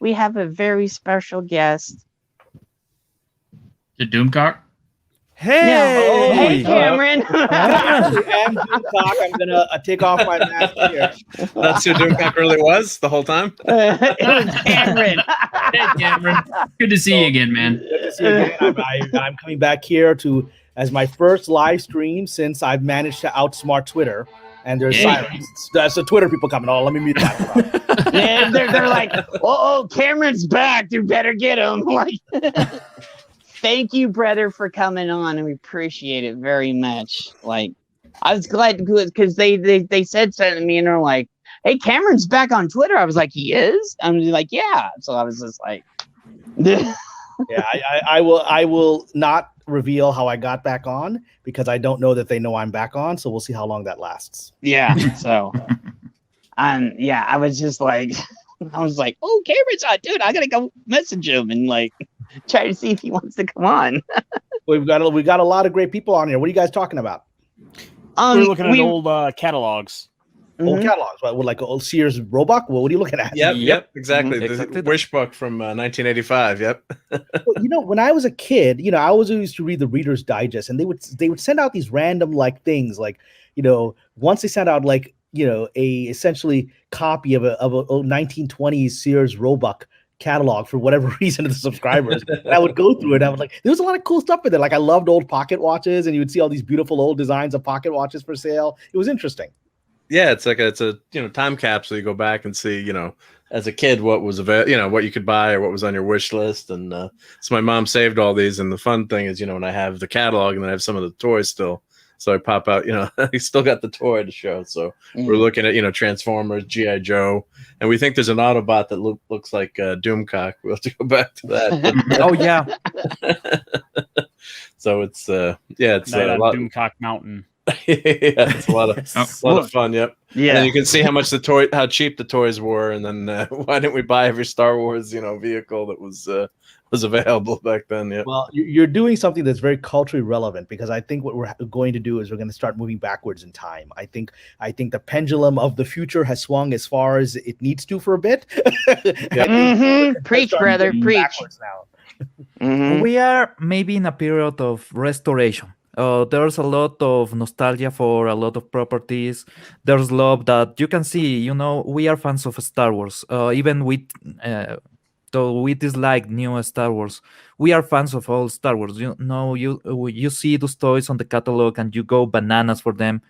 we have a very special guest. The Doomcock? No. Hey, Cameron. I am Doomcock. I'm gonna take off my mask here. That's who Doomcock really was the whole time. It was Cameron. Hey, Cameron. Good to see you again, man. Good to see you again. I'm coming back here as my first live stream since I've managed to outsmart Twitter. And there's silence. That's the Twitter people coming. Oh, let me mute that. Yeah, they're like, oh, Cameron's back. You better get him. Like, thank you, brother, for coming on, and we appreciate it very much. Like, I was glad because they said something to me, and they're like, "Hey, Cameron's back on Twitter." I was like, "He is?" I'm like, "Yeah." So I was just like, "Yeah." I will not reveal how I got back on because I don't know that they know I'm back on. So we'll see how long that lasts. Yeah. So, yeah, I was just like, "Oh, Cameron's on, dude. I gotta go message him and like." Try to see if he wants to come on. We've got a lot of great people on here. What are you guys talking about? We're looking at old catalogs. Old catalogs, what, like old Sears Roebuck? What are you looking at? Yep, exactly. The Wish book from 1985. Yep. Well, when I was a kid, I always used to read the Reader's Digest, and they would send out these random like things, like once they sent out like a essentially copy of a 1920s Sears Roebuck catalog for whatever reason to the subscribers. And I would go through it. I was like, there was a lot of cool stuff in there. Like I loved old pocket watches, and you would see all these beautiful old designs of pocket watches for sale. It was interesting. Yeah, it's a time capsule. You go back and see, as a kid what was available, what you could buy or what was on your wish list. And so my mom saved all these. And the fun thing is, when I have the catalog and then I have some of the toys still. So I pop out, he still got the toy to show. So we're looking at, Transformers, G.I. Joe, and we think there's an Autobot that looks like Doomcock. We'll have to go back to that. Oh, yeah. So it's, it's a lot. Doomcock Mountain. It's a lot of fun. Yep. Yeah. And you can see how cheap the toys were. And then why didn't we buy every Star Wars, vehicle that was available back then? Yeah. Well, you're doing something that's very culturally relevant, because I think what we're going to do is we're going to start moving backwards in time. I think the pendulum of the future has swung as far as it needs to for a bit. Preach, brother, preach. Now. We are maybe in a period of restoration. There's a lot of nostalgia for a lot of properties. There's love that you can see. We are fans of Star Wars. Even though we dislike new Star Wars, we are fans of all Star Wars. You see those toys on the catalog and you go bananas for them.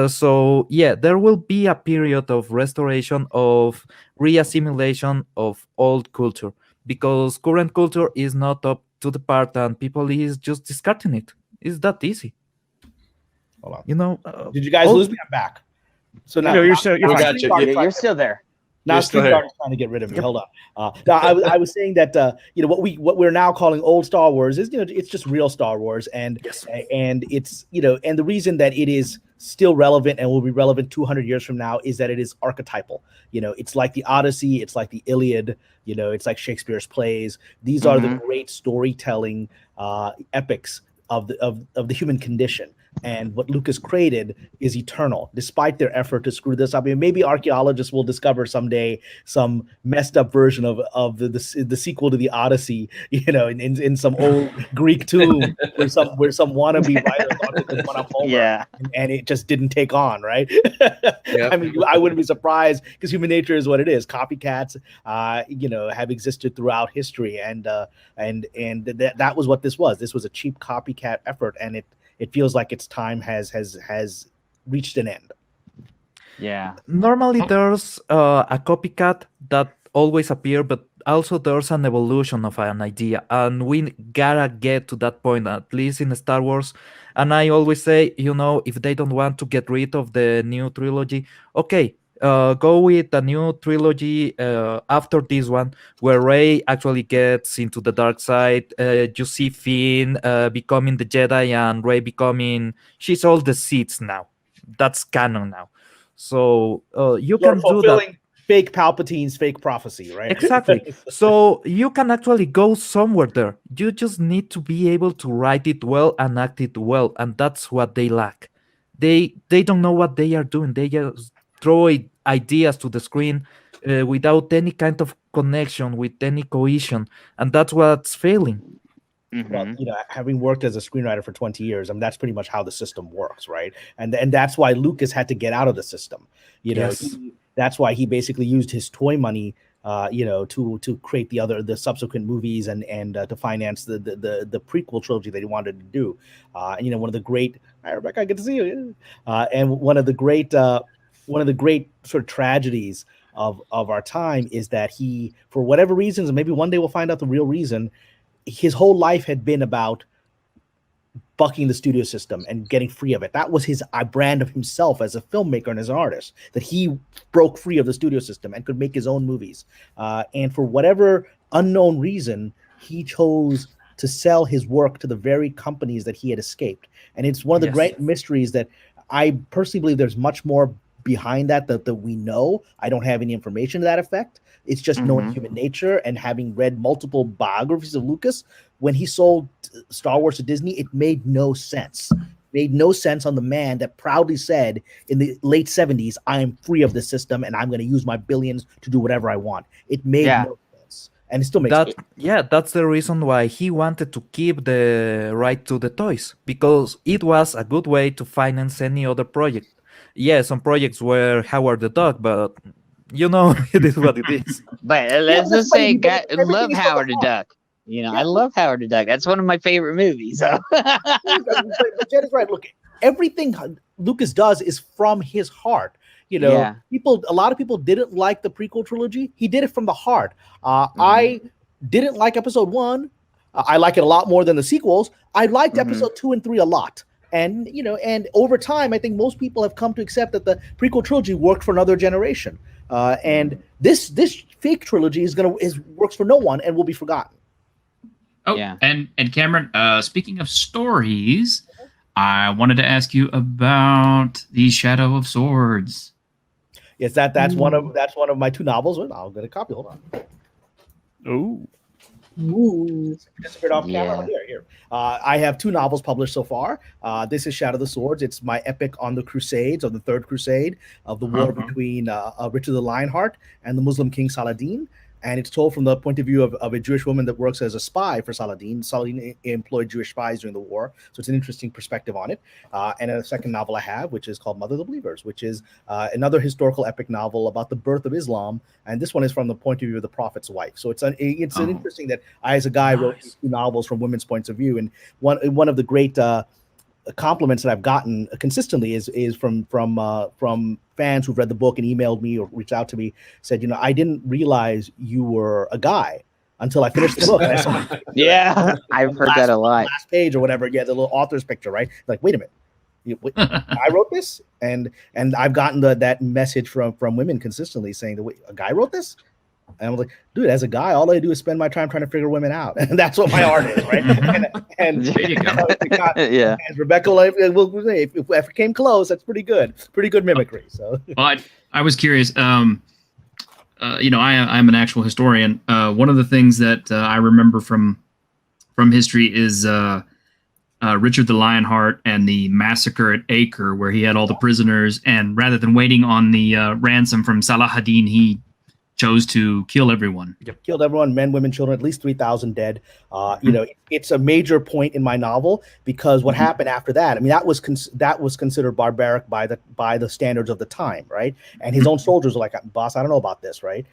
So there will be a period of restoration, of reassimilation of old culture, because current culture is not up to the part and people is just discarding it. It's that easy. Hold on. Did you guys lose me? I'm back. So now you're still there. Now StreamYard is trying to get rid of me. Hold on. No, I was saying that what we're now calling old Star Wars is it's just real Star Wars, and and it's and the reason that it is still relevant and will be relevant 200 years from now is that it is archetypal. It's like the Odyssey, it's like the Iliad, it's like Shakespeare's plays. These are the great storytelling epics of the human condition. And what Lucas created is eternal, despite their effort to screw this up. I mean, maybe archaeologists will discover someday some messed up version of the sequel to the Odyssey, in some old Greek tomb where some wannabe writer thought they could one up Homer, and it just didn't take on, right? I mean, I wouldn't be surprised, because human nature is what it is. Copycats, have existed throughout history, and that was what this was. This was a cheap copycat effort, and it feels like its time has reached an end. Yeah. Normally there's a copycat that always appear, but also there's an evolution of an idea, and we gotta get to that point, at least in Star Wars. And I always say, if they don't want to get rid of the new trilogy, okay, go with a new trilogy after this one, where Rey actually gets into the dark side. You see Finn becoming the Jedi, and Rey she's all the Sith now. That's canon now. So you can do that. Fake Palpatine's fake prophecy, right? Exactly. So you can actually go somewhere there. You just need to be able to write it well and act it well, and that's what they lack. They don't know what they are doing. They just throw ideas to the screen, without any kind of connection, with any cohesion, and that's what's failing. Well, having worked as a screenwriter for 20 years, I mean, that's pretty much how the system works, right? And that's why Lucas had to get out of the system. That's why he basically used his toy money, to create the subsequent movies and to finance the prequel trilogy that he wanted to do. One of the great, hi Rebecca, good to see you. And one of the great sort of tragedies of our time is that he, for whatever reasons, and maybe one day we'll find out the real reason, his whole life had been about bucking the studio system and getting free of it. That was his brand of himself as a filmmaker and as an artist, that he broke free of the studio system and could make his own movies. And for whatever unknown reason, he chose to sell his work to the very companies that he had escaped. And it's one of the great mysteries that I personally believe there's much more behind that we know. I don't have any information to that effect. It's just knowing human nature and having read multiple biographies of Lucas. When he sold Star Wars to Disney, it made no sense. Made no sense on the man that proudly said in the late 70s, I am free of this system and I'm going to use my billions to do whatever I want. It made no sense. And it still makes sense. Yeah, that's the reason why he wanted to keep the right to the toys, because it was a good way to finance any other project. Yeah, some projects were Howard the Duck, but it is what it is. But let's just say, I love Howard the Duck. I love Howard the Duck. That's one of my favorite movies. So. But Jed is right. Look, everything Lucas does is from his heart. A lot of people didn't like the prequel trilogy. He did it from the heart. I didn't like episode 1. I like it a lot more than the sequels. I liked episode 2 and 3 a lot. And and over time, I think most people have come to accept that the prequel trilogy worked for another generation. And this fake trilogy works for no one and will be forgotten. Oh, and Kamran, speaking of stories, I wanted to ask you about the Shadow of Swords. Yes, that's one of my 2 novels. I'll get a copy. Hold on. Ooh. Disappeared off camera. Here. I have 2 novels published so far. This is Shadow of the Swords. It's my epic on the Crusades, of the Third Crusade, of the war between Richard the Lionheart and the Muslim king Saladin. And it's told from the point of view of a Jewish woman that works as a spy for Saladin. Saladin employed Jewish spies during the war. So it's an interesting perspective on it. And a second novel I have, which is called Mother of the Believers, which is another historical epic novel about the birth of Islam. And this one is from the point of view of the prophet's wife. So it's an interesting that I, as a guy, wrote these 2 novels from women's points of view. And one of the great compliments that I've gotten consistently is from fans who've read the book and emailed me or reached out to me, said, I didn't realize you were a guy until I finished the book. And I saw I've heard that a lot. Last page or whatever, the little author's picture, right? Like, wait a minute, I wrote this, and I've gotten that message from women consistently saying that a guy wrote this. And I'm like, dude, as a guy, all I do is spend my time trying to figure women out, and that's what my art is, right? And there you go. As Rebecca will say, if it came close, that's pretty good mimicry. So, well, I was curious. I'm an actual historian. One of the things that I remember from history is Richard the Lionheart and the massacre at Acre, where he had all the prisoners, and rather than waiting on the ransom from Saladin, he chose to kill everyone. Killed everyone, men, women, children, at least 3,000 dead. It's a major point in my novel because what happened after that, I mean, that was considered barbaric by the standards of the time, right? And his own soldiers were like, boss, I don't know about this, right?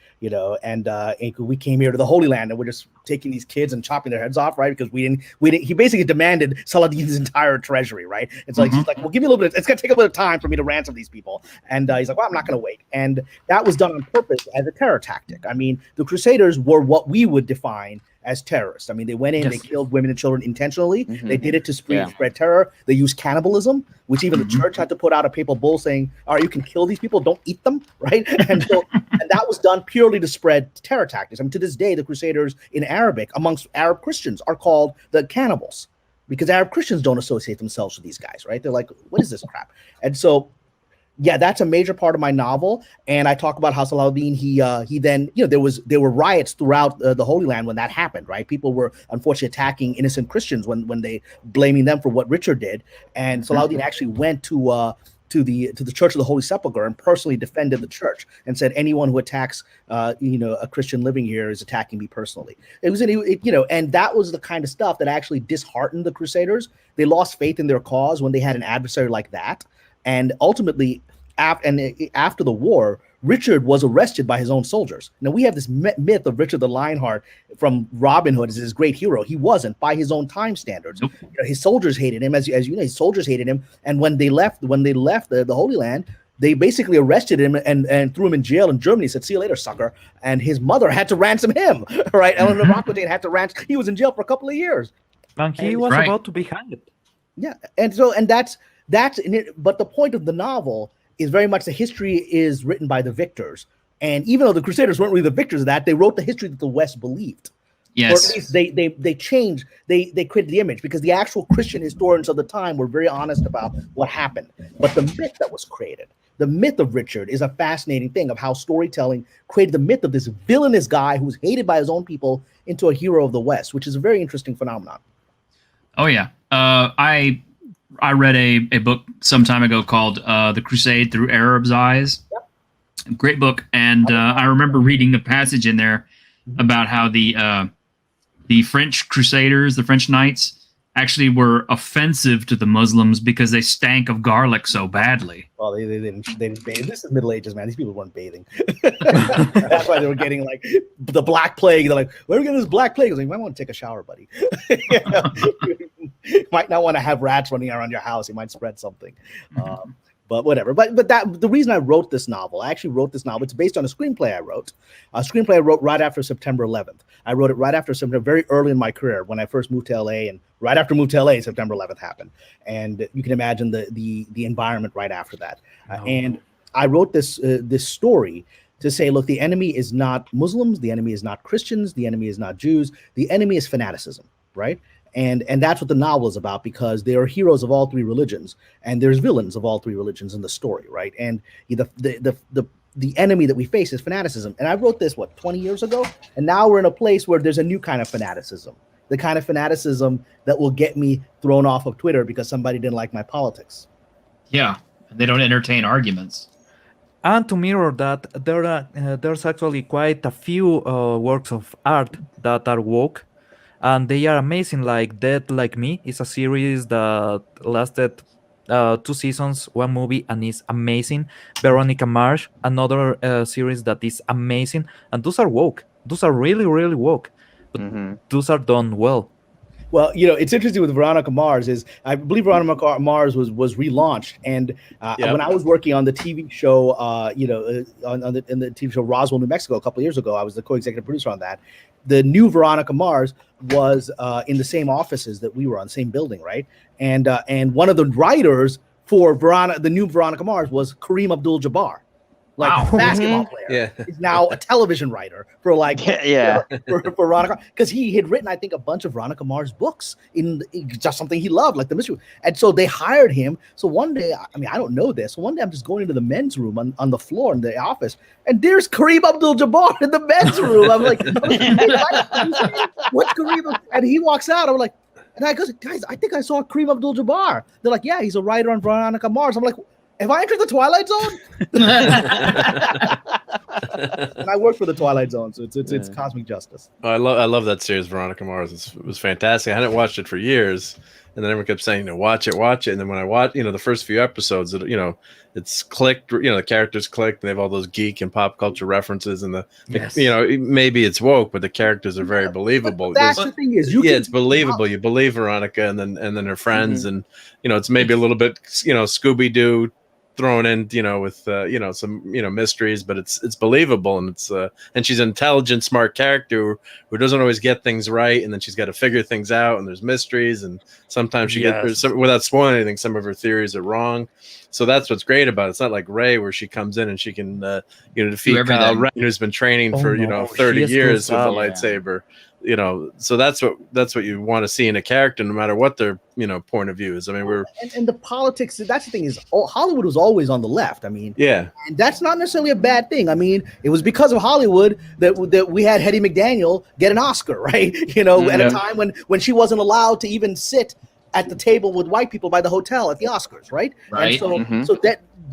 And we came here to the Holy Land and we're just taking these kids and chopping their heads off, right? Because we didn't. He basically demanded Saladin's entire treasury, right? It's like he's like, well, give me a little bit. It's gonna take a bit of time for me to ransom these people, and he's like, well, I'm not gonna wait. And that was done on purpose as a terror tactic. I mean, the Crusaders were what we would define as terrorists. I mean, they went in, they killed women and children intentionally. They did it to spread terror. They used cannibalism, which even the church had to put out a papal bull saying, all right, you can kill these people, don't eat them, right? And that was done purely to spread terror tactics. I mean, to this day, the Crusaders in Arabic, amongst Arab Christians, are called the cannibals because Arab Christians don't associate themselves with these guys, right? They're like, what is this crap? And so, yeah, that's a major part of my novel, and I talk about how Saladin he then there were riots throughout the Holy Land when that happened, right? People were unfortunately attacking innocent Christians when they blaming them for what Richard did, and Saladin actually went to to the Church of the Holy Sepulchre and personally defended the church and said anyone who attacks a Christian living here is attacking me personally. It was and that was the kind of stuff that actually disheartened the Crusaders. They lost faith in their cause when they had an adversary like that, and ultimately after the war, Richard was arrested by his own soldiers. Now we have this myth of Richard the Lionheart from Robin Hood as his great hero. He wasn't by his own time standards. Nope. His soldiers hated him, as you know. His soldiers hated him, and when they left the Holy Land, they basically arrested him and threw him in jail in Germany. Said, "See you later, sucker." And his mother had to ransom him. Right, Eleanor of Aquitaine had to ransom. He was in jail for a couple of years, and he was about to be hanged. Yeah, and that's but the point of the novel is very much the history is written by the victors. And even though the Crusaders weren't really the victors of that, they wrote the history that the West believed. Yes. Or at least they changed, they created the image, because the actual Christian historians of the time were very honest about what happened. But the myth that was created, the myth of Richard, is a fascinating thing of how storytelling created the myth of this villainous guy who was hated by his own people into a hero of the West, which is a very interesting phenomenon. Oh, yeah. I read a book some time ago called The Crusade Through Arabs' Eyes. Yep. Great book. And I remember reading a passage in there about how the French Crusaders, the French Knights, actually were offensive to the Muslims because they stank of garlic so badly. Well, they didn't bathe. This is Middle Ages, man. These people weren't bathing. That's why they were getting like the Black Plague. They're like, "Where are we getting this Black Plague?" I was like, "You might want to take a shower, buddy." You might not want to have rats running around your house. You might spread something. But whatever. But the reason I wrote this novel, it's based on a screenplay I wrote. A screenplay I wrote right after September 11th. I wrote it right after September, very early in my career when I first moved to LA, and right after I moved to LA, September 11th happened. And you can imagine the environment right after that. And I wrote this story to say, look, the enemy is not Muslims, the enemy is not Christians, the enemy is not Jews, the enemy is fanaticism, right? And that's what the novel is about, because there are heroes of all three religions and there's villains of all three religions in the story, right? And the enemy that we face is fanaticism. And I wrote this 20 years ago, and now we're in a place where there's a new kind of fanaticism, the kind of fanaticism that will get me thrown off of Twitter because somebody didn't like my politics. Yeah, they don't entertain arguments. And to mirror that, there's actually quite a few works of art that are woke, and they are amazing. Like Dead Like Me is a series that lasted 2 seasons, 1 movie, and is amazing. Veronica Mars, another series that is amazing, and those are woke. Those are really, really woke, but those are done well. Well, it's interesting with Veronica Mars is I believe Veronica Mars was relaunched, and when I was working on the TV show, on the TV show Roswell, New Mexico, a couple of years ago, I was the co-executive producer on that. The new Veronica Mars was in the same offices that we were on, same building, right? And one of the writers for the new Veronica Mars was Kareem Abdul-Jabbar. Like a basketball player, is now a television writer for for Veronica, because he had written, I think, a bunch of Veronica Mars books in just something he loved, like the mystery. And so they hired him. So one day, I don't know this. So one day I'm just going into the men's room on the floor in the office, and there's Kareem Abdul-Jabbar in the men's room. I'm like, what's Kareem? And he walks out. I'm like, and I go, guys, I think I saw Kareem Abdul-Jabbar. They're like, yeah, he's a writer on Veronica Mars. I'm like, have I entered the Twilight Zone? And I work for the Twilight Zone, so it's cosmic justice. Oh, I love that series, Veronica Mars. It was fantastic. I hadn't watched it for years, and then everyone kept saying, watch it. And then when I watched, the first few episodes, it's clicked. The characters clicked, and they have all those geek and pop culture references, and maybe it's woke, but the characters are very believable. But that's the thing is, it's believable. You believe Veronica, and then her friends, and it's maybe a little bit, Scooby Doo thrown in, with some mysteries, but it's believable, and it's and she's an intelligent, smart character who doesn't always get things right, and then she's got to figure things out, and there's mysteries, and sometimes she gets, without spoiling anything, some of her theories are wrong. So that's what's great about it. It's not like Rey, where she comes in and she can defeat Kyle Ren, who's been training for 30 years with a lightsaber. So that's what you want to see in a character, no matter what their point of view is. I mean, and the politics. That's the thing is, Hollywood was always on the left. I mean, and that's not necessarily a bad thing. I mean, it was because of Hollywood that we had Hetty McDaniel get an Oscar, right? At a time when she wasn't allowed to even sit at the table with white people by the hotel at the Oscars, right? Right. And so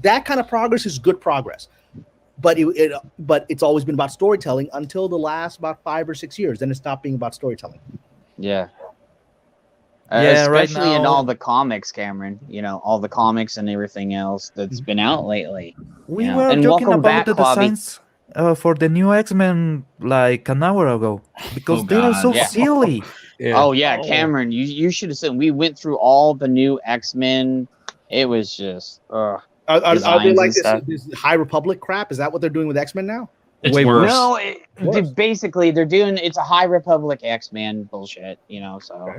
that kind of progress is good progress. But it's always been about storytelling until the last about 5 or 6 years. Then it stopped being about storytelling. Yeah. Yeah, right Especially in now- all the comics, Cameron. All the comics and everything else that's been out lately. We Yeah. were And talking welcome about back, the Bobby. designs for the new X-Men like an hour ago because Oh, they are so God. Yeah. silly. Yeah. Oh yeah, Cameron, you should have said we went through all the new X-Men. It was just Are they Designs like and stuff. this High Republic crap? Is that what they're doing with X-Men now? It's Way worse. no. Worse. Basically, they're doing it's a High Republic X-Men bullshit. So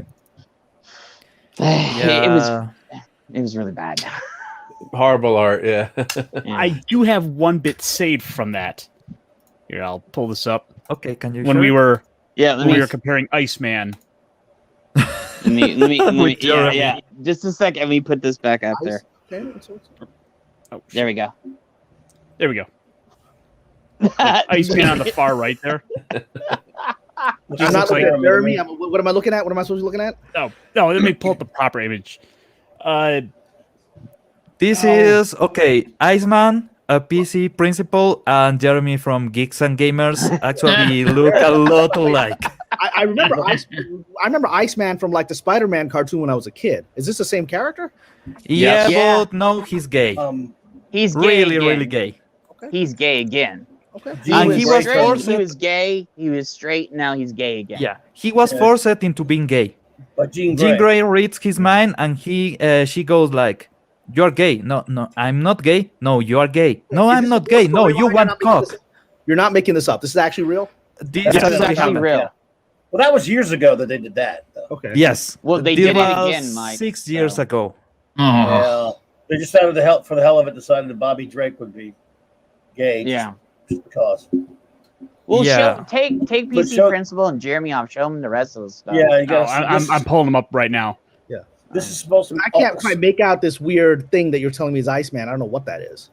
Yeah. it was really bad. Horrible art. Yeah. Yeah. I do have one bit saved from that. Here, I'll pull this up. Okay, can you When show we it? were Yeah, when we were comparing Iceman. let me With yeah, Jeremy. just a second. Let me put this back up there. Okay, so Oh, There we go. there we go. Iceman on the far right there. I'm Just not looks looking like at Jeremy. What am I looking at? What am I supposed to be looking at? no. Let me pull up the proper image. This is okay. Iceman, a PC principal, and Jeremy from Geeks and Gamers actually look a lot alike. I remember I remember Iceman from like the Spider-Man cartoon when I was a kid. Is this the same character? Yeah, Yeah. but no, he's gay. He's gay Really, again. really gay. He's gay again. Okay. And he was straight, forced. He was gay. He was straight. Now he's gay again. Yeah, he was forced into being gay. But Jean Jean Grey. Grey reads his mind, and she goes like, "You're gay. No, I'm not gay. No, you are gay. No, Is I'm this not a real gay. No, story? you Why want not making this cock." up? You're not making this up. This is actually real. This Yes, This is actually actually happened. real. Yeah. Well, that was years ago that they did that. Though. Okay. Yes. Well, they This did it was again, Mike. 6 years so. ago. Oh. Yeah. They just out of for the hell of it, decided that Bobby Drake would be gay. Yeah. Just because. Well, Yeah. take But PC show- Principal and Jeremy off. Show them the rest of the stuff. Yeah, you Oh, got. I'm pulling them up right now. This is supposed to. I can't quite make out this weird thing that you're telling me is Iceman. I don't know what that is.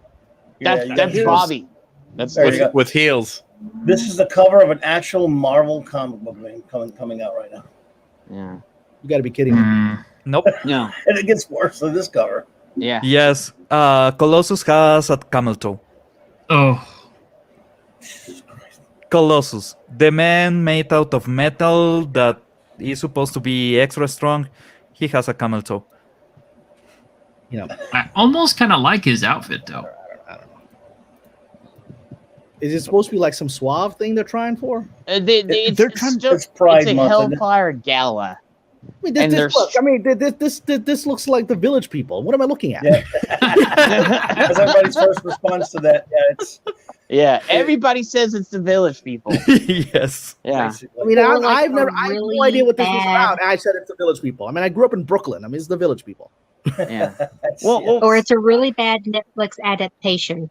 That's here's- Bobby. That's There you go. with heels. This is the cover of an actual Marvel comic book coming out right now, yeah. You got to be kidding me. Mm. Nope. No. and it gets worse than this cover. Yeah. Yes. Colossus has a camel toe. Oh. Colossus, the man made out of metal that is supposed to be extra strong, he has a camel toe. I almost kind of like his outfit though. Is it supposed to be like some suave thing they're trying for? It's It's Pride a Month, isn't it? Hellfire Gala. I mean, And this looks like the Village People. What am I looking at? Yeah. That's everybody's first response to that. Yeah, it's Yeah, everybody says it's the Village People. Yes. Yeah. I mean, Or I like have a no idea what this was really about. I said it's the Village People. I mean, I grew up in Brooklyn. I mean, it's the Village People. Yeah. that's- Well, Or it's a really bad Netflix adaptation.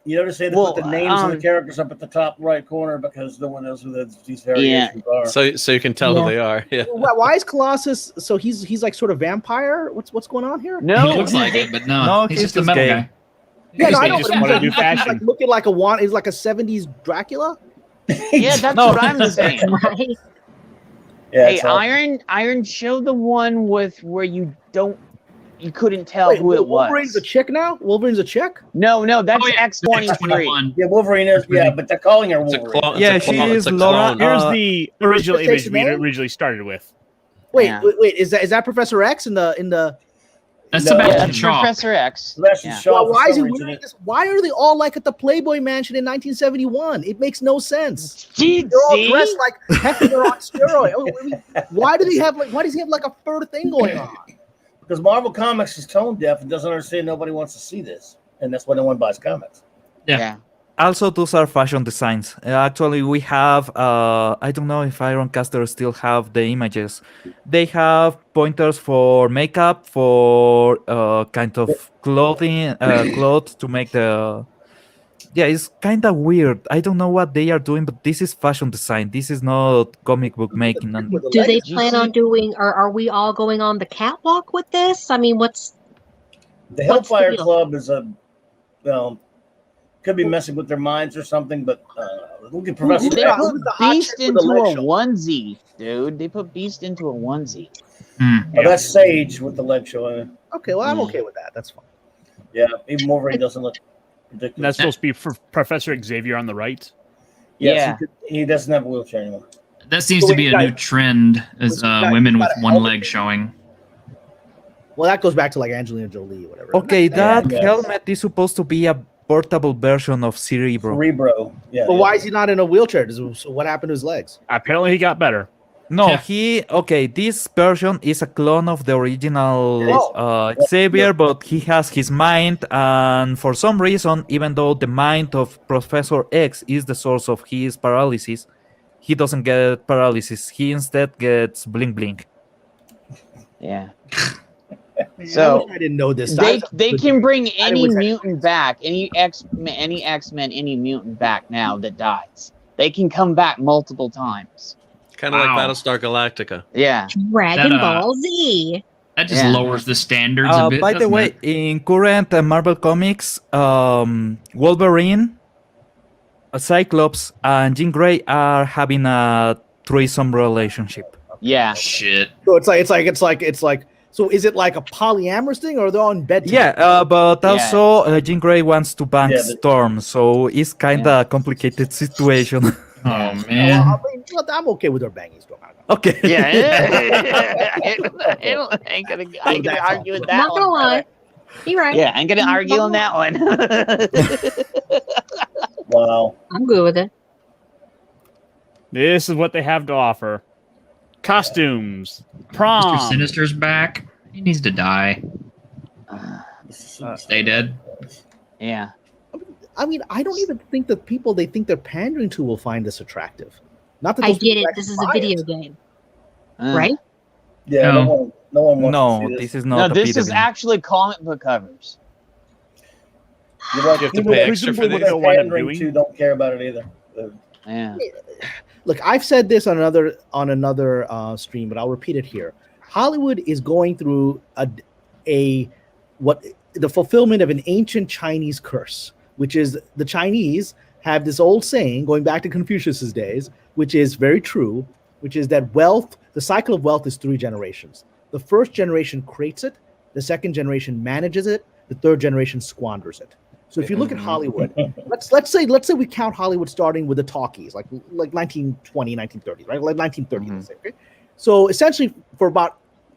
you notice they well, put the names of the um, characters up at the top right corner because no one knows who these variations are. So you can tell who they are. Yeah. Why is Colossus? So he's like sort of vampire. What's going on here? no, he looks like it, but no, No, he's he's just a just metal gay. guy. Yeah, no, I They know. just but wanna he's do like fashion. looking like he's like a '70s Dracula. Yeah, that's No. what I'm saying. Right? Yeah, Hey, it's all- Iron, show the one with where you couldn't tell Wait, who it Wolverine's a was. chick now. Wolverine's a chick. No, that's Oh, yeah. X-23. yeah, Wolverine is. Yeah, but they're calling her It's a Wolverine. clone. Yeah, it's a she clone. is It's a Laura. clone. Here's Uh, the original Mr. image State's we name? originally started with. Wait, Yeah. wait, is that Professor X in the? That's No, Yeah, Sebastian that's Shaw. Professor X. Sebastian Yeah. Shaw. Well, for why is he some reason, wearing this? Why are they all like at the Playboy Mansion in 1971? It makes no sense. Gee, They're all see? dressed like heck, they're on steroid. I mean, why does he have like a fur thing going on? because Marvel Comics is tone deaf and doesn't understand nobody wants to see this, and that's why no one buys comics. Yeah. Also, those are fashion designs. Actually, we have, I don't know if Ironcaster still have the images. They have pointers for makeup, for kind of clothing, clothes to make the... Yeah, it's kind of weird. I don't know what they are doing, but this is fashion design. This is not comic book making. And With the Do they legs. plan on doing, or are we all going on the catwalk with this? I mean, The What's the Hellfire deal? Club is a, could be messing with their minds or something. But look at Professor. They X. put the hot Beast chick with the into a leg show. onesie, dude. They put Beast into a onesie. Oh, that's Sage with the leg showing. Okay, well, I'm okay with that. That's fine. Yeah, even Wolverine doesn't look And ridiculous. that's supposed to be for Professor Xavier on the right. Yes, Yeah. he doesn't have a wheelchair anymore. That seems to be a new trend, as women with one leg showing. Well, that goes back to like Angelina Jolie or whatever. Okay, that yes. helmet is supposed to be a portable version of Cerebro. Cerebro. Yeah. But why is he not in a wheelchair? So what happened to his legs? Apparently, he got better. No, this version is a clone of the original Xavier, but he has his mind, and for some reason, even though the mind of Professor X is the source of his paralysis, he doesn't get paralysis. He instead gets bling bling. Yeah. I So wish I didn't know this. they can bring any wish I- mutant back, any X-Men, any mutant back now that dies. They can come back multiple times. Kind of Wow. like Battlestar Galactica. Yeah. Dragon That, Ball Z. That just Yeah. lowers the standards a bit. By the doesn't way, it? in current Marvel comics, Wolverine, Cyclops, and Jean Grey are having a threesome relationship. Yeah. Shit. So it's like. So is it like a polyamorous thing, or they're on bed? Yeah, but Yeah. also Jean Grey wants to bank Yeah, Storm, so it's kind of a complicated situation. Oh Well, man. I mean, look, I'm okay with her banging Storm. Okay. Yeah. I ain't gonna argue with that Not gonna one. lie. You're right. Yeah, I ain't gonna argue on that one. Wow. I'm good with it. This is what they have to offer: costumes, Mr. prom. Sinister's back. He needs to die. Stay dead. Yeah. I mean, I don't even think the people they think they're pandering to will find this attractive. Not that I those get people it. actually This is a buy video it. game, Uh, right? Yeah. No. No one wants No, to see this this. is No, not a this video is game. actually comic book covers. You're right. You have to People pay that extra for presumably these? what Know what they're I'm pandering doing? to don't care about it either. Yeah. Look, I've said this on another stream, but I'll repeat it here. Hollywood is going through the fulfillment of an ancient Chinese curse, which is the Chinese have this old saying going back to Confucius's days, which is very true, which is that the cycle of wealth is 3 generations. The first generation creates it, the second generation manages it, the third generation squanders it. So if you look at Hollywood, let's say we count Hollywood starting with the talkies, like 1920, 1930s, right? Like 1930s, let's say, okay? So essentially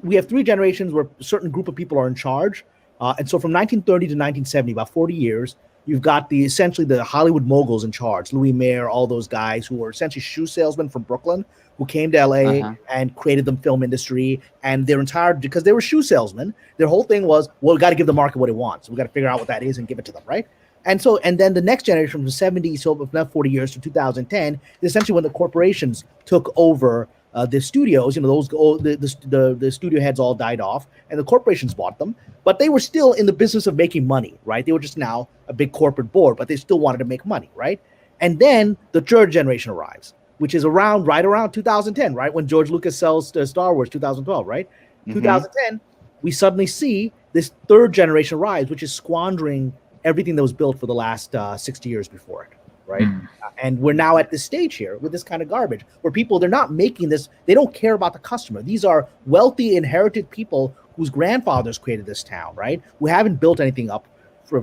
we have 3 generations where a certain group of people are in charge. And so from 1930 to 1970, about 40 years, you've got essentially the Hollywood moguls in charge, Louis Mayer, all those guys who were essentially shoe salesmen from Brooklyn who came to LA and created the film industry. And because they were shoe salesmen, their whole thing was, well, we got to give the market what it wants. We got to figure out what that is and give it to them, right? And then the next generation from the 70s, so about 40 years to 2010, is essentially when the corporations took over the studios. The studio heads all died off, and the corporations bought them. But they were still in the business of making money, right? They were just now a big corporate board, but they still wanted to make money, right? And then the third generation arrives, which is right around 2010, right? When George Lucas sells Star Wars, 2012, right? 2010, we suddenly see this third generation rise, which is squandering everything that was built for the last 60 years before it, right? And we're now at this stage here with this kind of garbage where they're not making this, they don't care about the customer. These are wealthy, inherited people whose grandfathers created this town, right? Who haven't built anything up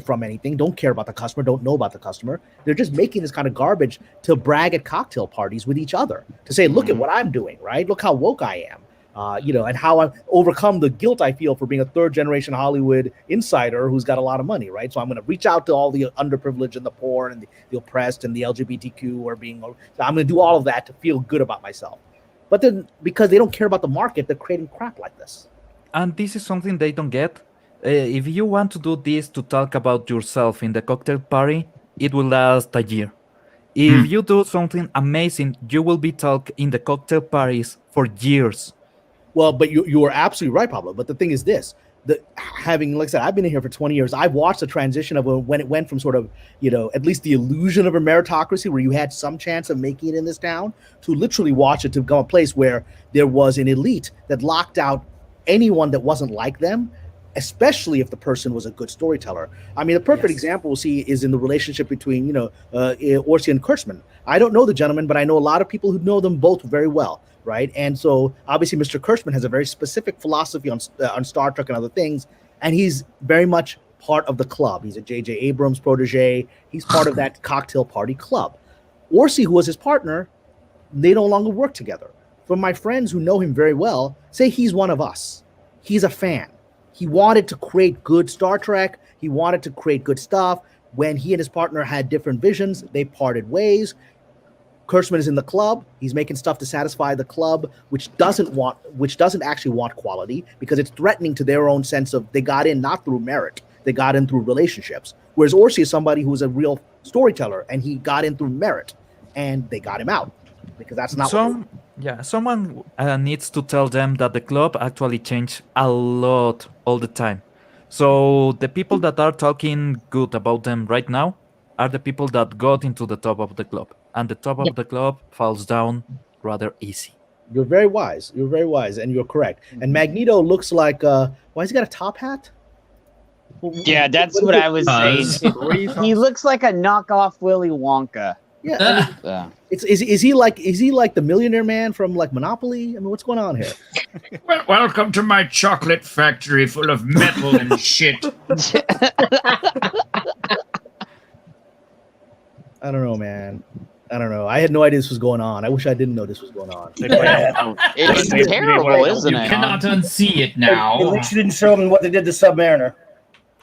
from anything, don't care about the customer, don't know about the customer. They're just making this kind of garbage to brag at cocktail parties with each other, to say, look at what I'm doing, right? Look how woke I am. And how I've overcome the guilt I feel for being a third generation Hollywood insider who's got a lot of money, right? So I'm going to reach out to all the underprivileged and the poor and the oppressed and the LGBTQ who are I'm going to do all of that to feel good about myself. But then because they don't care about the market, they're creating crap like this. And this is something they don't get. If you want to do this to talk about yourself in the cocktail party, it will last a year. If you do something amazing, you will be talked in the cocktail parties for years. Well, but you are absolutely right, Pablo. But the thing is this, like I said, I've been in here for 20 years. I've watched the transition of when it went from sort of, at least the illusion of a meritocracy where you had some chance of making it in this town to literally watch it to become a place where there was an elite that locked out anyone that wasn't like them especially if the person was a good storyteller. I mean, the perfect example we'll see is in the relationship between, Orsi and Kurtzman. I don't know the gentleman, but I know a lot of people who know them both very well, right? And so obviously Mr. Kurtzman has a very specific philosophy on Star Trek and other things, and he's very much part of the club. He's a J.J. Abrams protege. He's part of that cocktail party club. Orsi, who was his partner, they no longer work together. From my friends who know him very well, say he's one of us. He's a fan. He wanted to create good Star Trek. He wanted to create good stuff. When he and his partner had different visions, they parted ways. Kurtzman is in the club. He's making stuff to satisfy the club, which doesn't actually want quality, because it's threatening to their own sense of they got in not through merit, they got in through relationships. Whereas Orsi is somebody who's a real storyteller, and he got in through merit, and they got him out because that's not. Someone needs to tell them that the club actually changed a lot all the time. So the people that are talking good about them right now are the people that got into the top of the club, and the top of the club falls down rather easy. You're very wise. You're very wise, and you're correct. And Magneto looks like why has he got a top hat? Yeah, that's what I was saying. He looks like a knockoff Willy Wonka. Yeah. Is he like the millionaire man from like Monopoly? I mean, what's going on here? Well, welcome to my chocolate factory full of metal and shit. I don't know, man. I don't know. I had no idea this was going on. I wish I didn't know this was going on. It's terrible, isn't it? You cannot unsee it now. At least you didn't show them what they did to Submariner.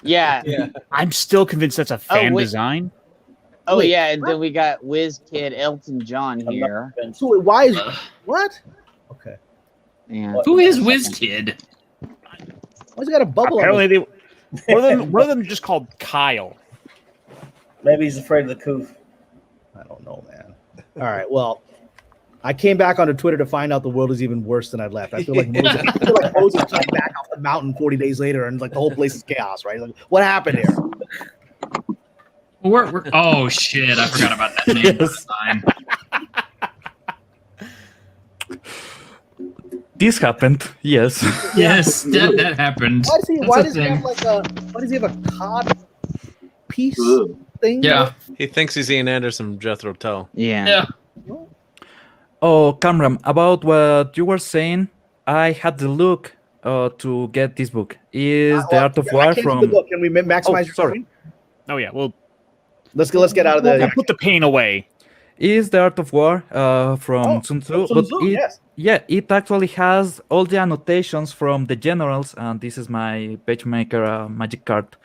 Yeah. I'm still convinced that's a fan design. Oh, yeah, and then we got Whiz Kid Elton John here. So why is what? Okay. Yeah. Who is Whiz Kid? Why's he got a bubble? Apparently, one of them just called Kyle. Maybe he's afraid of the coof. I don't know, man. All right. Well, I came back onto Twitter to find out the world is even worse than I'd left. I feel like Moses came back off the mountain 40 days later, and like the whole place is chaos, right? Like, what happened here? Oh shit! I forgot about that name. This happened. Yes. Yes, that happened. Why does he have a cod piece thing? Yeah. He thinks he's Ian Anderson from Jethro Tull. Yeah. Oh, Kamran, about what you were saying, I had to look to get this book. Is The Art of War from? Can we maximize your screen? Oh yeah, well, let's get out of the. Put the pain away. Is The Art of War from Sun Tzu? But it actually has all the annotations from the generals, and this is my PageMaker magic card,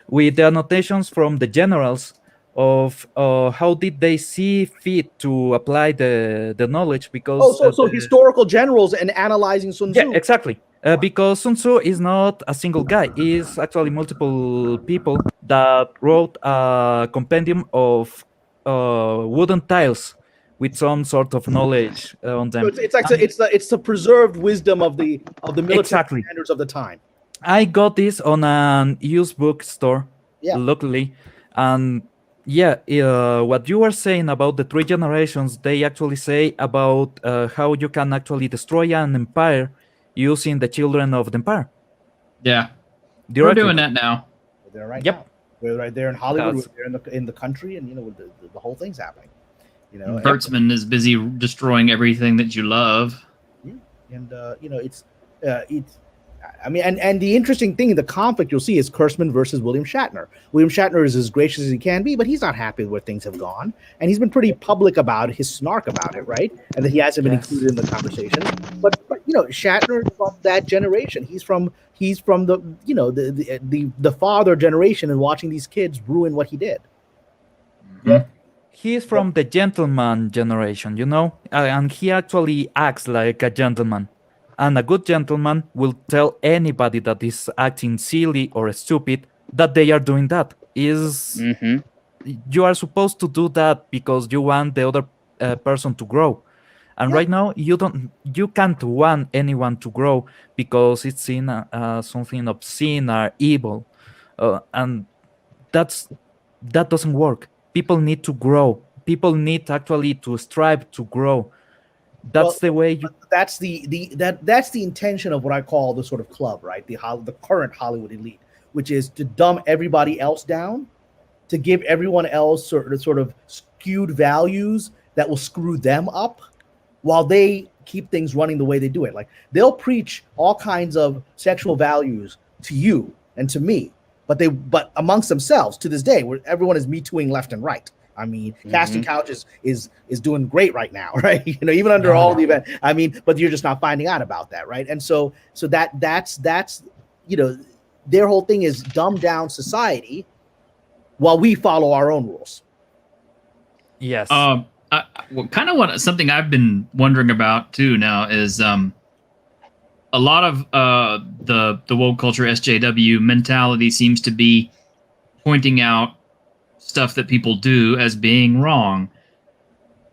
with the annotations from the generals of how did they see fit to apply the knowledge, because so historical generals and analyzing Sun Tzu. Yeah, exactly. Because Sun Tzu is not a single guy; it's actually multiple people that wrote a compendium of wooden tiles with some sort of knowledge on them. So it's the preserved wisdom of the military standards of the time. I got this on an used bookstore, luckily, and what you were saying about the 3 generations, they actually say about how you can actually destroy an empire using the children of the empire. Yeah, directly. We're doing that now. We're there right now. We're right there in Hollywood. We're there in the country, and the whole thing's happening. Kurtzman is busy destroying everything that you love. Yeah, and it's. I mean, and the interesting thing in the conflict you'll see is Kurtzman versus William Shatner. William Shatner is as gracious as he can be, but he's not happy with where things have gone, and he's been pretty public about his snark about it, right? And that he hasn't been included in the conversation. But Shatner is from that generation. He's from the the father generation, and watching these kids ruin what he did. Yeah. He's from the gentleman generation, and he actually acts like a gentleman. And a good gentleman will tell anybody that is acting silly or stupid that they are doing that. You are supposed to do that because you want the other person to grow. And right now, you can't want anyone to grow because it's seen something obscene or evil, and that doesn't work. People need to grow. People need actually to strive to grow. That's the way you. That's the intention of what I call the sort of club, right? The current Hollywood elite, which is to dumb everybody else down, to give everyone else sort of skewed values that will screw them up, while they keep things running the way they do it. Like they'll preach all kinds of sexual values to you and to me, but amongst themselves to this day, where everyone is Me Tooing left and right. I mean, Casting Couch is doing great right now, right? Even under all the event. I mean, but you're just not finding out about that, right? And so that's their whole thing is dumb down society while we follow our own rules. Yes. Something I've been wondering about too now is a lot of the woke culture SJW mentality seems to be pointing out stuff that people do as being wrong.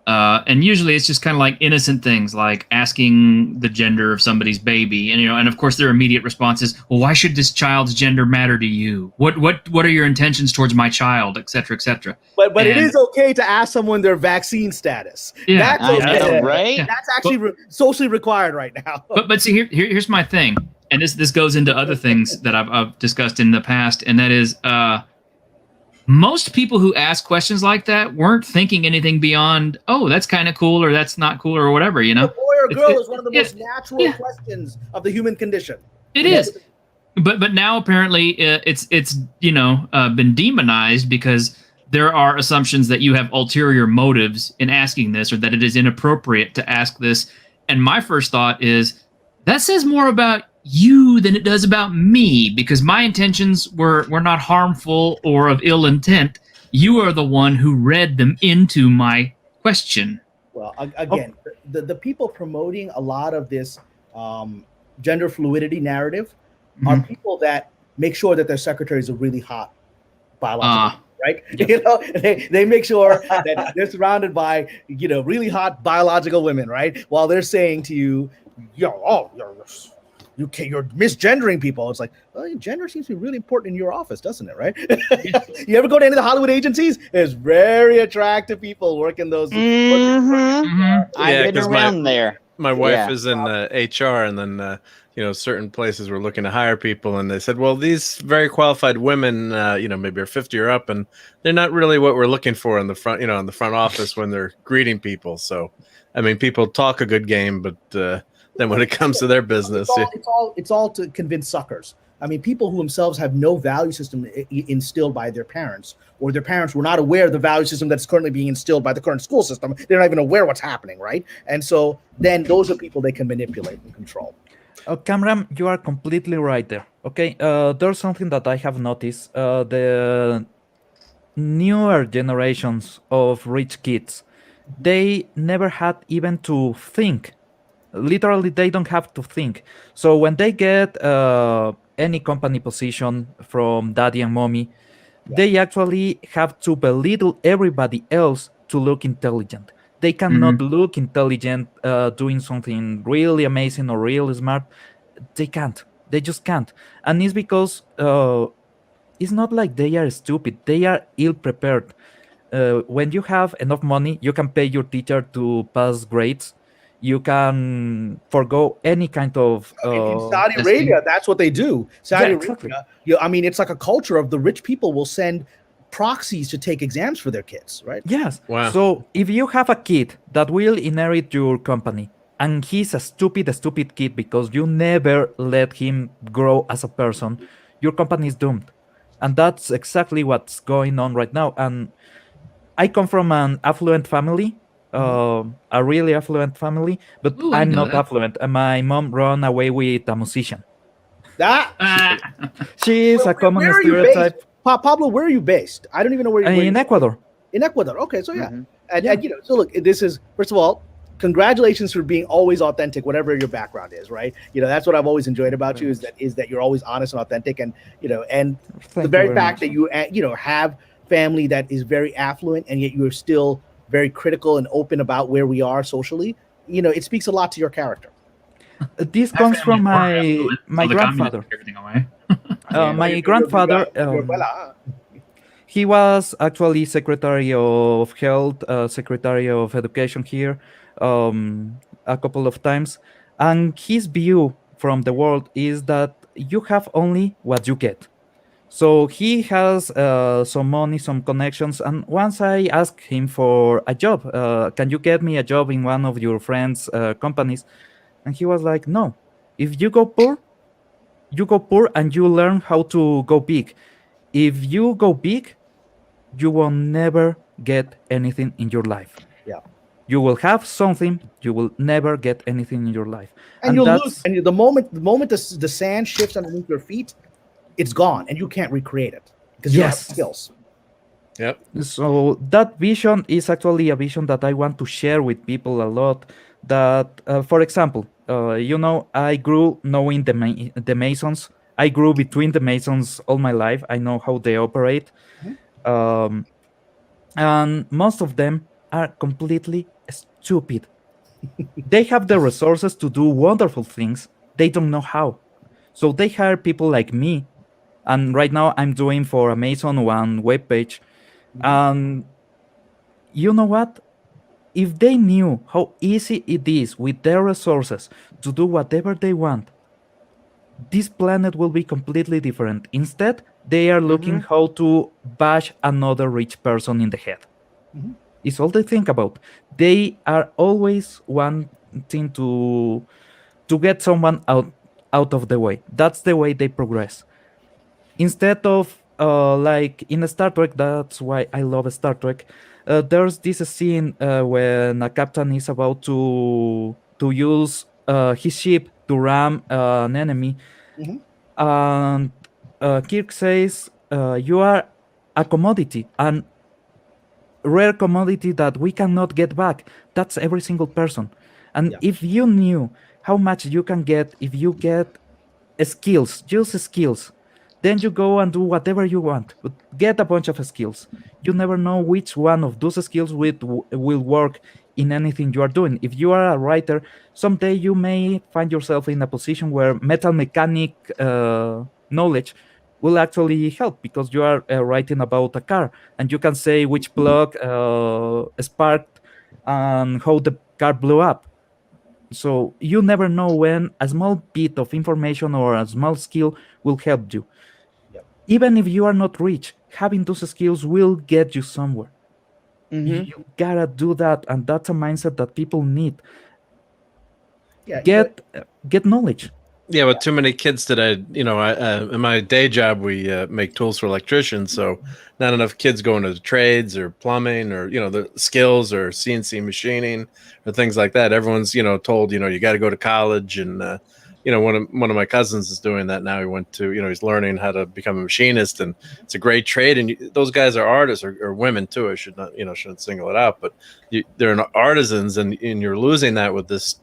And usually it's just kind of like innocent things like asking the gender of somebody's baby. And of course their immediate response is, well, why should this child's gender matter to you? What are your intentions towards my child, et cetera, et cetera. But it is okay to ask someone their vaccine status. Yeah. That's okay. Right? Yeah. That's actually socially required right now. But see, here's my thing. And this goes into other things that I've discussed in the past. And that is, most people who ask questions like that weren't thinking anything beyond, oh, that's kind of cool, or that's not cool, or whatever, A boy or girl is one of the most natural questions of the human condition. It is. But now apparently it's been demonized because there are assumptions that you have ulterior motives in asking this, or that it is inappropriate to ask this. And my first thought is that says more about you than it does about me, because my intentions were not harmful or of ill intent. You are the one who read them into my question. Well, again, the people promoting a lot of this gender fluidity narrative are people that make sure that their secretaries are really hot biologically, right? They make sure that they're surrounded by really hot biological women, right? While they're saying to you, you're misgendering people. It's like, well, gender seems to be really important in your office, doesn't it? Right? You ever go to any of the Hollywood agencies? There's very attractive people working those. I've been around there. My wife is in HR, and then certain places were looking to hire people, and they said, well, these very qualified women, maybe are 50 or up, and they're not really what we're looking for in the front, in the front office when they're greeting people. So, I mean, people talk a good game, but then when it comes to their business, it's all to convince suckers. I mean, people who themselves have no value system instilled by their parents, or their parents were not aware of the value system that's currently being instilled by the current school system. They're not even aware what's happening, right? And so then those are people they can manipulate and control. Kamran, you are completely right there. Okay, there's something that I have noticed. The newer generations of rich kids, they never had even to think. Literally, they don't have to think. So when they get any company position from daddy and mommy, they actually have to belittle everybody else to look intelligent. They cannot look intelligent doing something really amazing or really smart. They can't. They just can't. And it's because it's not like they are stupid. They are ill-prepared. When you have enough money, you can pay your teacher to pass grades. You can forgo any kind of in Saudi Arabia, that's what they do. Saudi Arabia, I mean, it's like a culture of the rich people will send proxies to take exams for their kids, right? Yes. Wow. So if you have a kid that will inherit your company, and he's a stupid kid because you never let him grow as a person, your company is doomed. And that's exactly what's going on right now. And I come from an affluent family. A really affluent family, but I'm not affluent. My mom ran away with a musician. She is a common stereotype. Pablo, where are you based? I don't even know where you're in Ecuador. In Ecuador. Okay, so and so look, this is, first of all, congratulations for being always authentic, whatever your background is, right? That's what I've always enjoyed about you is that you're always honest and authentic, and and the very fact that you have family that is very affluent, and yet you are still very critical and open about where we are socially, it speaks a lot to your character. This comes from my grandfather. My grandfather, he was actually Secretary of Health, Secretary of Education here, a couple of times, and his view from the world is that you have only what you get. So he has some money, some connections, and once I asked him for a job, can you get me a job in one of your friends' companies? And he was like, no. If you go poor and you learn how to go big. If you go big, you will never get anything in your life. Yeah. You will have something, you will never get anything in your life. And you'll that's lose. And the moment the sand shifts underneath your feet, it's gone, and you can't recreate it because you don't have Yes. skills. Yep. So that vision is actually a vision that I want to share with people a lot. That, for example, I grew knowing the Masons. I grew between the Masons all my life. I know how they operate. Um, and most of them are completely stupid. They have the resources to do wonderful things. They don't know how. So they hire people like me. And right now I'm doing for a Mason one webpage. And you know what? If they knew how easy it is with their resources to do whatever they want, this planet will be completely different. Instead, they are looking how to bash another rich person in the head. It's all they think about. They are always wanting to get someone out of the way. That's the way they progress. Instead of like in Star Trek, that's why I love Star Trek. There's this scene when a captain is about to use his ship to ram an enemy, and Kirk says, "You are a commodity, an rare commodity that we cannot get back." That's every single person. And if you knew how much you can get if you get skills, just skills, then you go and do whatever you want. But get a bunch of skills. You never know which one of those skills will work in anything you are doing. If you are a writer, someday you may find yourself in a position where metal mechanic knowledge will actually help, because you are writing about a car and you can say which plug sparked and how the car blew up. So you never know when a small bit of information or a small skill will help you. Even if you are not rich, having those skills will get you somewhere. You gotta do that, and that's a mindset that people need. Get knowledge. Yeah, with too many kids today, in my day job, we make tools for electricians. So not enough kids going to the trades or plumbing or, the skills or CNC machining or things like that. Everyone's, told, you got to go to college. And, one of my cousins is doing that now. He went to, he's learning how to become a machinist, and it's a great trade. And those guys are artists or women too. I should not, shouldn't single it out, but they're artisans, and you're losing that with this,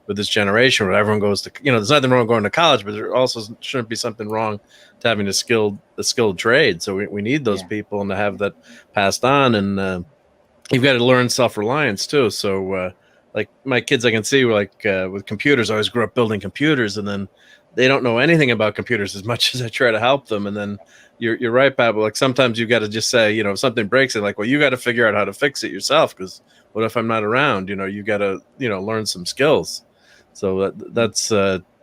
with this generation where everyone goes to, there's nothing wrong going to college, but there also shouldn't be something wrong to having a skilled trade. So we need those people and to have that passed on. And you've got to learn self-reliance too. So like my kids, I can see with computers, I always grew up building computers, and then they don't know anything about computers as much as I try to help them. And then you're right, Pablo. Like sometimes you've got to just say, if something breaks, well, you got to figure out how to fix it yourself. Because what if I'm not around? You got to, learn some skills. So that's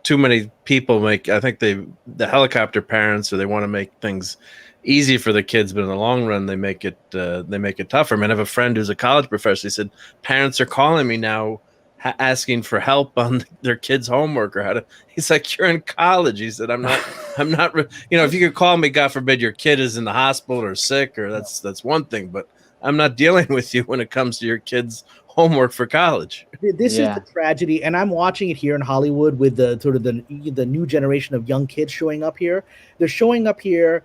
too many people I think the helicopter parents, or they want to make things easy for the kids, but in the long run they make it tougher. I mean, I have a friend who's a college professor. He said parents are calling me now asking for help on their kids' homework or how to. He's like, you're in college. He said, I'm not. If you could call me, God forbid, your kid is in the hospital or sick, or that's one thing, but I'm not dealing with you when it comes to your kids' homework for college. This is the tragedy, and I'm watching it here in Hollywood with the sort of the new generation of young kids showing up here. They're showing up here,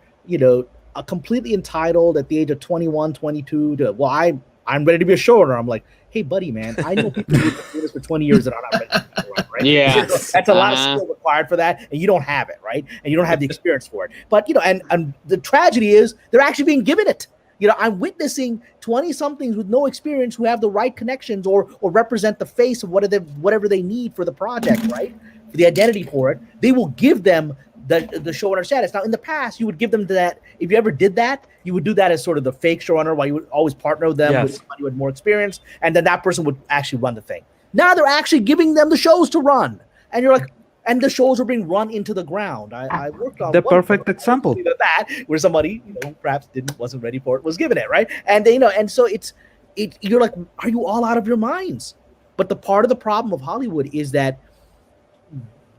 completely entitled at the age of 21, 22 to, I'm ready to be a showrunner. I'm like, hey, buddy, man, I know people who've been doing this for 20 years that are not ready to be a showrunner, right? Yeah. That's a lot of skill required for that, and you don't have it, right? And you don't have the experience for it. But, and the tragedy is they're actually being given it. I'm witnessing 20-somethings with no experience who have the right connections or represent the face of whatever they need for the project, right? For the identity for it. They will give them the showrunner status. Now, in the past, you would give them that. If you ever did that, you would do that as sort of the fake showrunner, while you would always partner with them with somebody with more experience, and then that person would actually run the thing. Now they're actually giving them the shows to run, and you're like, and the shows are being run into the ground. I worked on the perfect example that where somebody perhaps wasn't ready for it, was given it, right? And and so you're like, are you all out of your minds? But the part of the problem of Hollywood is that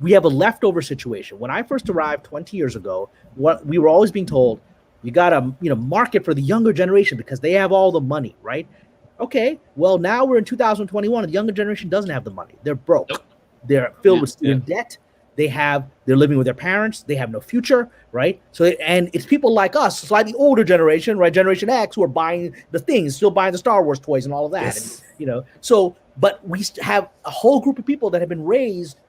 we have a leftover situation. When I first arrived 20 years ago, what we were always being told, you got to market for the younger generation because they have all the money, right? Okay, well, now we're in 2021 and the younger generation doesn't have the money. They're broke. They're filled with student debt. They're living with their parents. They have no future, right? So, and it's people like us, slightly older generation, right? Generation X, who are buying the things, still buying the Star Wars toys and all of that. Yes. And, but we have a whole group of people that have been raised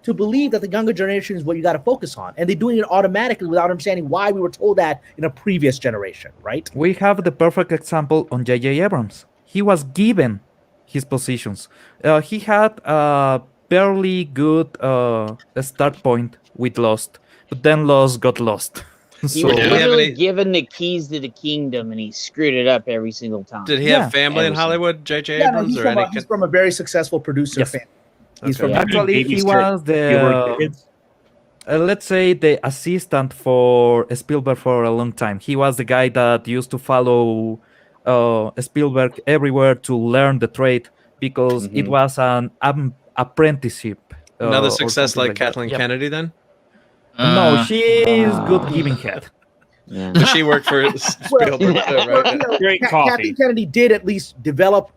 to believe that the younger generation is what you got to focus on. And they're doing it automatically without understanding why we were told that in a previous generation, right? We have the perfect example on J.J. Abrams. He was given his positions. He had a barely good start point with Lost, but then Lost got lost. He was literally given the keys to the kingdom, and he screwed it up every single time. Did he have family in Hollywood, J.J. Abrams? He's from a very successful producer family. He's from Actually, he was the let's say the assistant for Spielberg for a long time. He was the guy that used to follow Spielberg everywhere to learn the trade because it was an apprenticeship. Another success like Kathleen Kennedy, then? No, she is good giving head. Yeah. But she worked for Spielberg, right? Great coffee. Kathleen Kennedy did at least develop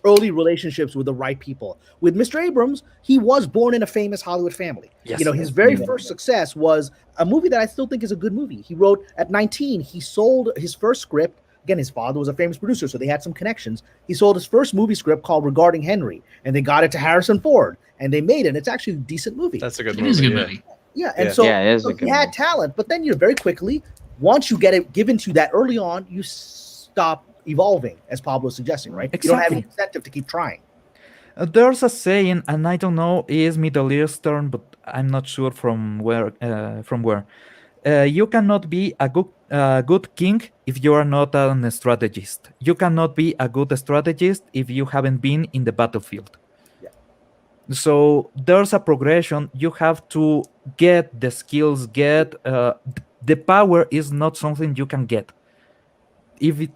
early relationships with the right people. With Mr. Abrams, he was born in a famous Hollywood family. Yes. His very first success was a movie that I still think is a good movie. He wrote at 19, he sold his first script. Again, his father was a famous producer, so they had some connections. He sold his first movie script called Regarding Henry, and they got it to Harrison Ford, and they made it. It's actually a decent movie. That's a good movie. It is a good movie. Yeah, and he had talent, but then very quickly, once you get it given to you that early on, you stop evolving, as Pablo is suggesting, right? Exactly. You don't have any incentive to keep trying. There's a saying, and I don't know, is Middle Eastern, but I'm not sure from where. You cannot be a good king if you are not a strategist. You cannot be a good strategist if you haven't been in the battlefield. Yeah. So there's a progression. You have to get the skills, the power is not something you can get. If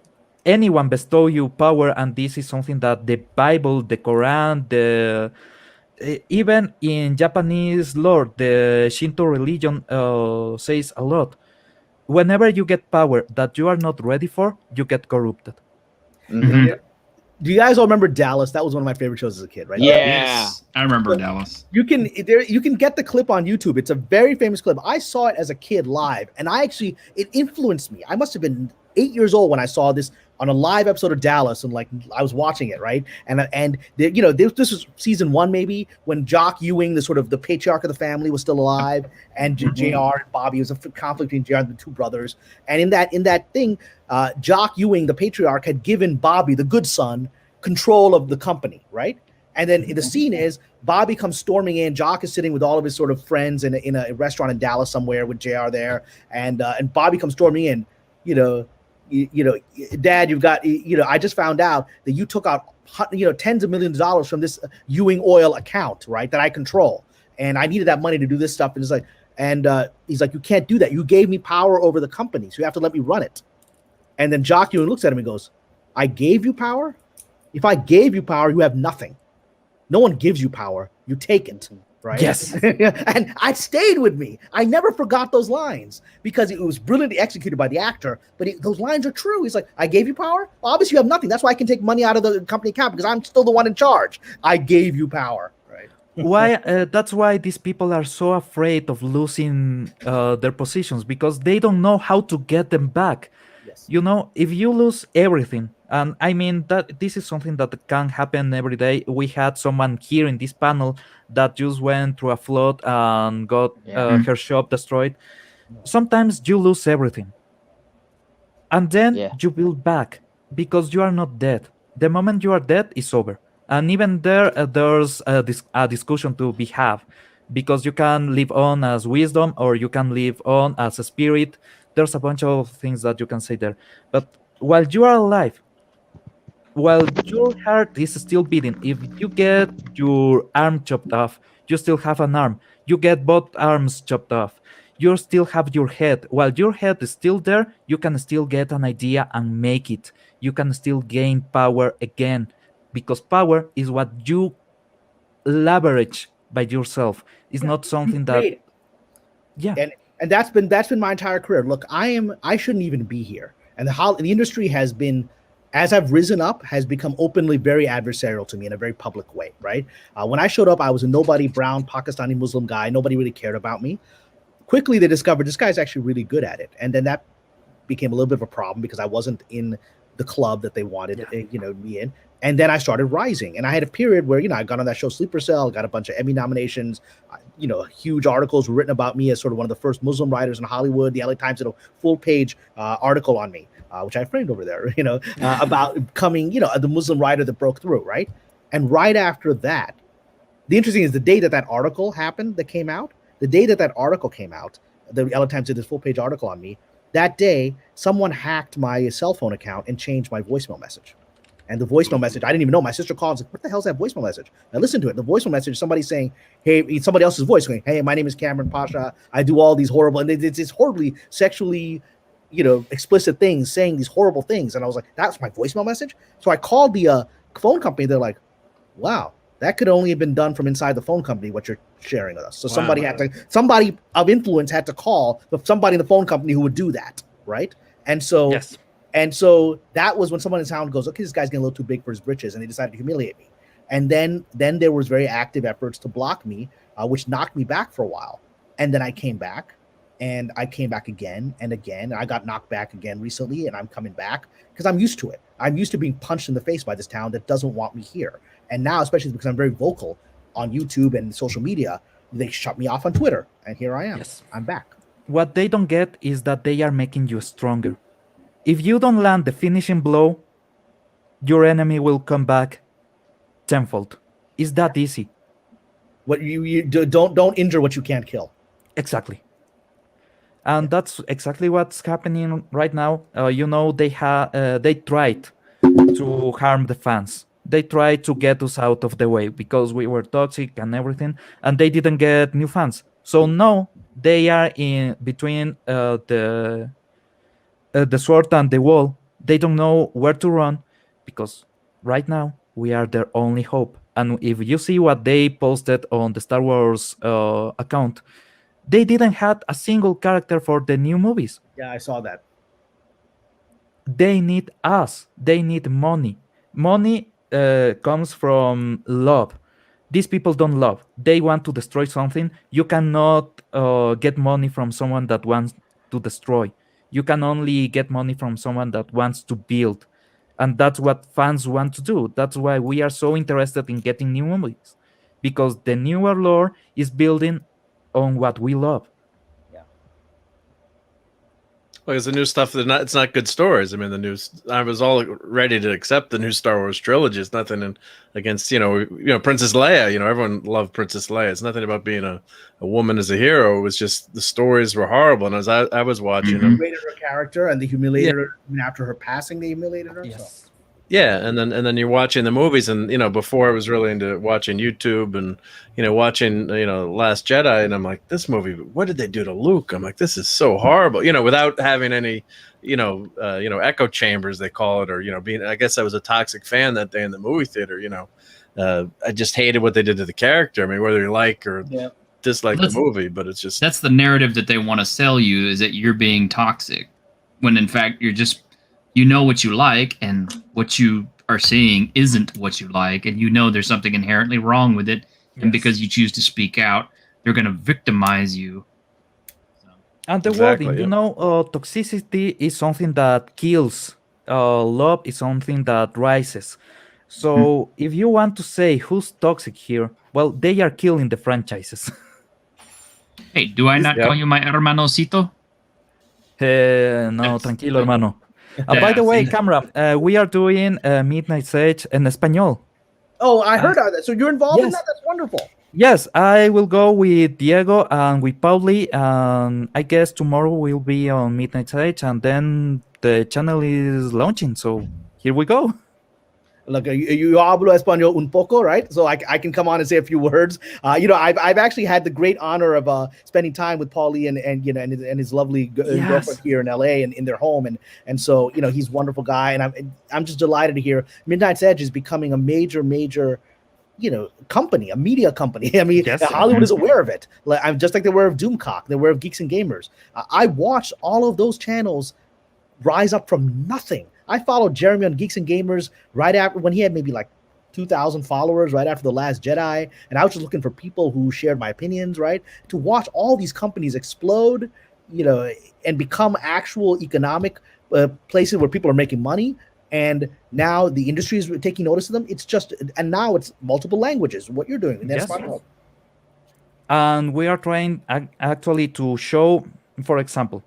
anyone bestow you power, and this is something that the Bible, the Quran, even in Japanese lore, the Shinto religion says a lot. Whenever you get power that you are not ready for, you get corrupted. Mm-hmm. Do you guys all remember Dallas? That was one of my favorite shows as a kid, right? Yeah, Yes, I remember Dallas. You can get the clip on YouTube. It's a very famous clip. I saw it as a kid live, and it influenced me. I must have been 8 years old when I saw this on a live episode of Dallas, and I was watching it, right? This was season 1 maybe, when Jock Ewing, the patriarch of the family, was still alive, and JR and Bobby. It was a conflict between JR and the two brothers. And in that thing, Jock Ewing, the patriarch, had given Bobby, the good son, control of the company, right? And then the scene is Bobby comes storming in. Jock is sitting with all of his sort of friends in a restaurant in Dallas somewhere with JR there, and Bobby comes storming in. Dad, you've got, I just found out that you took out, tens of millions of dollars from this Ewing Oil account, right, that I control. And I needed that money to do this stuff. And he's like, you can't do that. You gave me power over the company, so you have to let me run it. And then Jock Ewing looks at him and goes, I gave you power? If I gave you power, you have nothing. No one gives you power. You take it. Right? Yes. And it stayed with me. I never forgot those lines because it was brilliantly executed by the actor, but those lines are true. He's like, I gave you power? Well, obviously you have nothing. That's why I can take money out of the company account, because I'm still the one in charge. I gave you power. Right. That's why these people are so afraid of losing their positions, because they don't know how to get them back. Yes. If you lose everything, and I mean that this is something that can happen every day. We had someone here in this panel that just went through a flood and got her shop destroyed. Sometimes you lose everything, and then you build back because you are not dead. The moment you are dead, it's over. And even there's a discussion to be had. because you can live on as wisdom or you can live on as a spirit. There's a bunch of things that you can say there. But while you are alive, while your heart is still beating, if you get your arm chopped off, you still have an arm. You get both arms chopped off, you still have your head. While your head is still there, you can still get an idea and make it. You can still gain power again, because power is what you leverage by yourself. It's not something that, Great. yeah. And that's been my entire career. Look, I shouldn't even be here. And the industry has been, as I've risen up, has become openly very adversarial to me in a very public way, right? When I showed up, I was a nobody, brown, Pakistani Muslim guy. Nobody really cared about me. Quickly, they discovered this guy's actually really good at it. And then that became a little bit of a problem because I wasn't in the club that they wanted, me in. And then I started rising. And I had a period where, I got on that show Sleeper Cell, got a bunch of Emmy nominations, huge articles were written about me as sort of one of the first Muslim writers in Hollywood. The LA Times did a full-page article on me, which I framed over there, about becoming, the Muslim writer that broke through, right? And right after that, the interesting is the day that article happened, the day that article came out, the LA Times did this full-page article on me. That day, someone hacked my cell phone account and changed my voicemail message. And the voicemail message, I didn't even know. My sister called and was like, what the hell's that voicemail message? I listened to it. The voicemail message, somebody saying, hey, somebody else's voice going, hey, my name is Kamran Pasha. I do all these horrible, and it's horribly sexually, explicit things, saying these horrible things. And I was like, that's my voicemail message? So I called the phone company. They're like, wow, that could only have been done from inside the phone company, what you're sharing with us. So somebody of influence had to call somebody in the phone company who would do that, right? And so... Yes. And so that was when someone in town goes, okay, this guy's getting a little too big for his britches, and they decided to humiliate me. And then there was very active efforts to block me, which knocked me back for a while. And then I came back, and I came back again and again. I got knocked back again recently, and I'm coming back because I'm used to it. I'm used to being punched in the face by this town that doesn't want me here. And now, especially because I'm very vocal on YouTube and social media, they shut me off on Twitter, and here I am. Yes. I'm back. What they don't get is that they are making you stronger. If you don't land the finishing blow, your enemy will come back tenfold. It's that easy. What you don't injure what you can't kill. Exactly. And that's exactly what's happening right now. They tried to harm the fans. They tried to get us out of the way because we were toxic and everything, and they didn't get new fans. So now they are in between the sword and the wall. They don't know where to run because right now we are their only hope. And if you see what they posted on the Star Wars account, they didn't have a single character for the new movies. Yeah, I saw that. They need us. They need money. Money comes from love. These people don't love. They want to destroy something. You cannot get money from someone that wants to destroy. You can only get money from someone that wants to build. And that's what fans want to do. That's why we are so interested in getting new movies. Because the newer lore is building on what we love. Well, because the new stuff, it's not good stories. I mean, I was all ready to accept the new Star Wars trilogy. It's nothing against, Princess Leia. Everyone loved Princess Leia. It's nothing about being a woman as a hero. It was just the stories were horrible. And as I was watching them, humiliated her character, and they humiliated her. Even after her passing, they humiliated her. Yes. So. Yeah, and then you're watching the movies, and before I was really into watching YouTube and watching Last Jedi, and I'm like, this movie, what did they do to Luke? I'm like, this is so horrible, without having any echo chambers, they call it, or being, I guess I was a toxic fan that day in the movie theater. I just hated what they did to the character. I mean, whether you like or dislike the movie, but it's just, that's the narrative that they want to sell you, is that you're being toxic, when in fact you're just, what you like, and what you are seeing isn't what you like, and there's something inherently wrong with it. And because you choose to speak out, they're going to victimize you. So. And the Exactly, wording, toxicity is something that kills. Love is something that rises. So if you want to say who's toxic here, well, they are killing the franchises. Hey, do I not call you my hermanocito? No, tranquilo, hermano. By the way, Kamran, we are doing Midnight Sage en español. Oh, I heard of that. So you're involved in that? That's wonderful. Yes, I will go with Diego and with Pauli, and I guess tomorrow we'll be on Midnight Age, and then the channel is launching. So here we go. Look, you hablo español un poco, right? So I can come on and say a few words. I've actually had the great honor of spending time with Paulie and his lovely girlfriend here in LA and in their home, and so he's a wonderful guy, and I'm just delighted to hear Midnight's Edge is becoming a major company, a media company. I mean, Hollywood is aware of it. I'm just like they're aware of Doomcock, they're aware of Geeks and Gamers. I watched all of those channels rise up from nothing. I followed Jeremy on Geeks and Gamers right after when he had maybe like 2,000 followers, right after The Last Jedi, and I was just looking for people who shared my opinions, right? To watch all these companies explode, and become actual economic places where people are making money. And now the industry is taking notice of them. And now it's multiple languages. What you're doing, and that's smart. And we are trying actually to show, for example,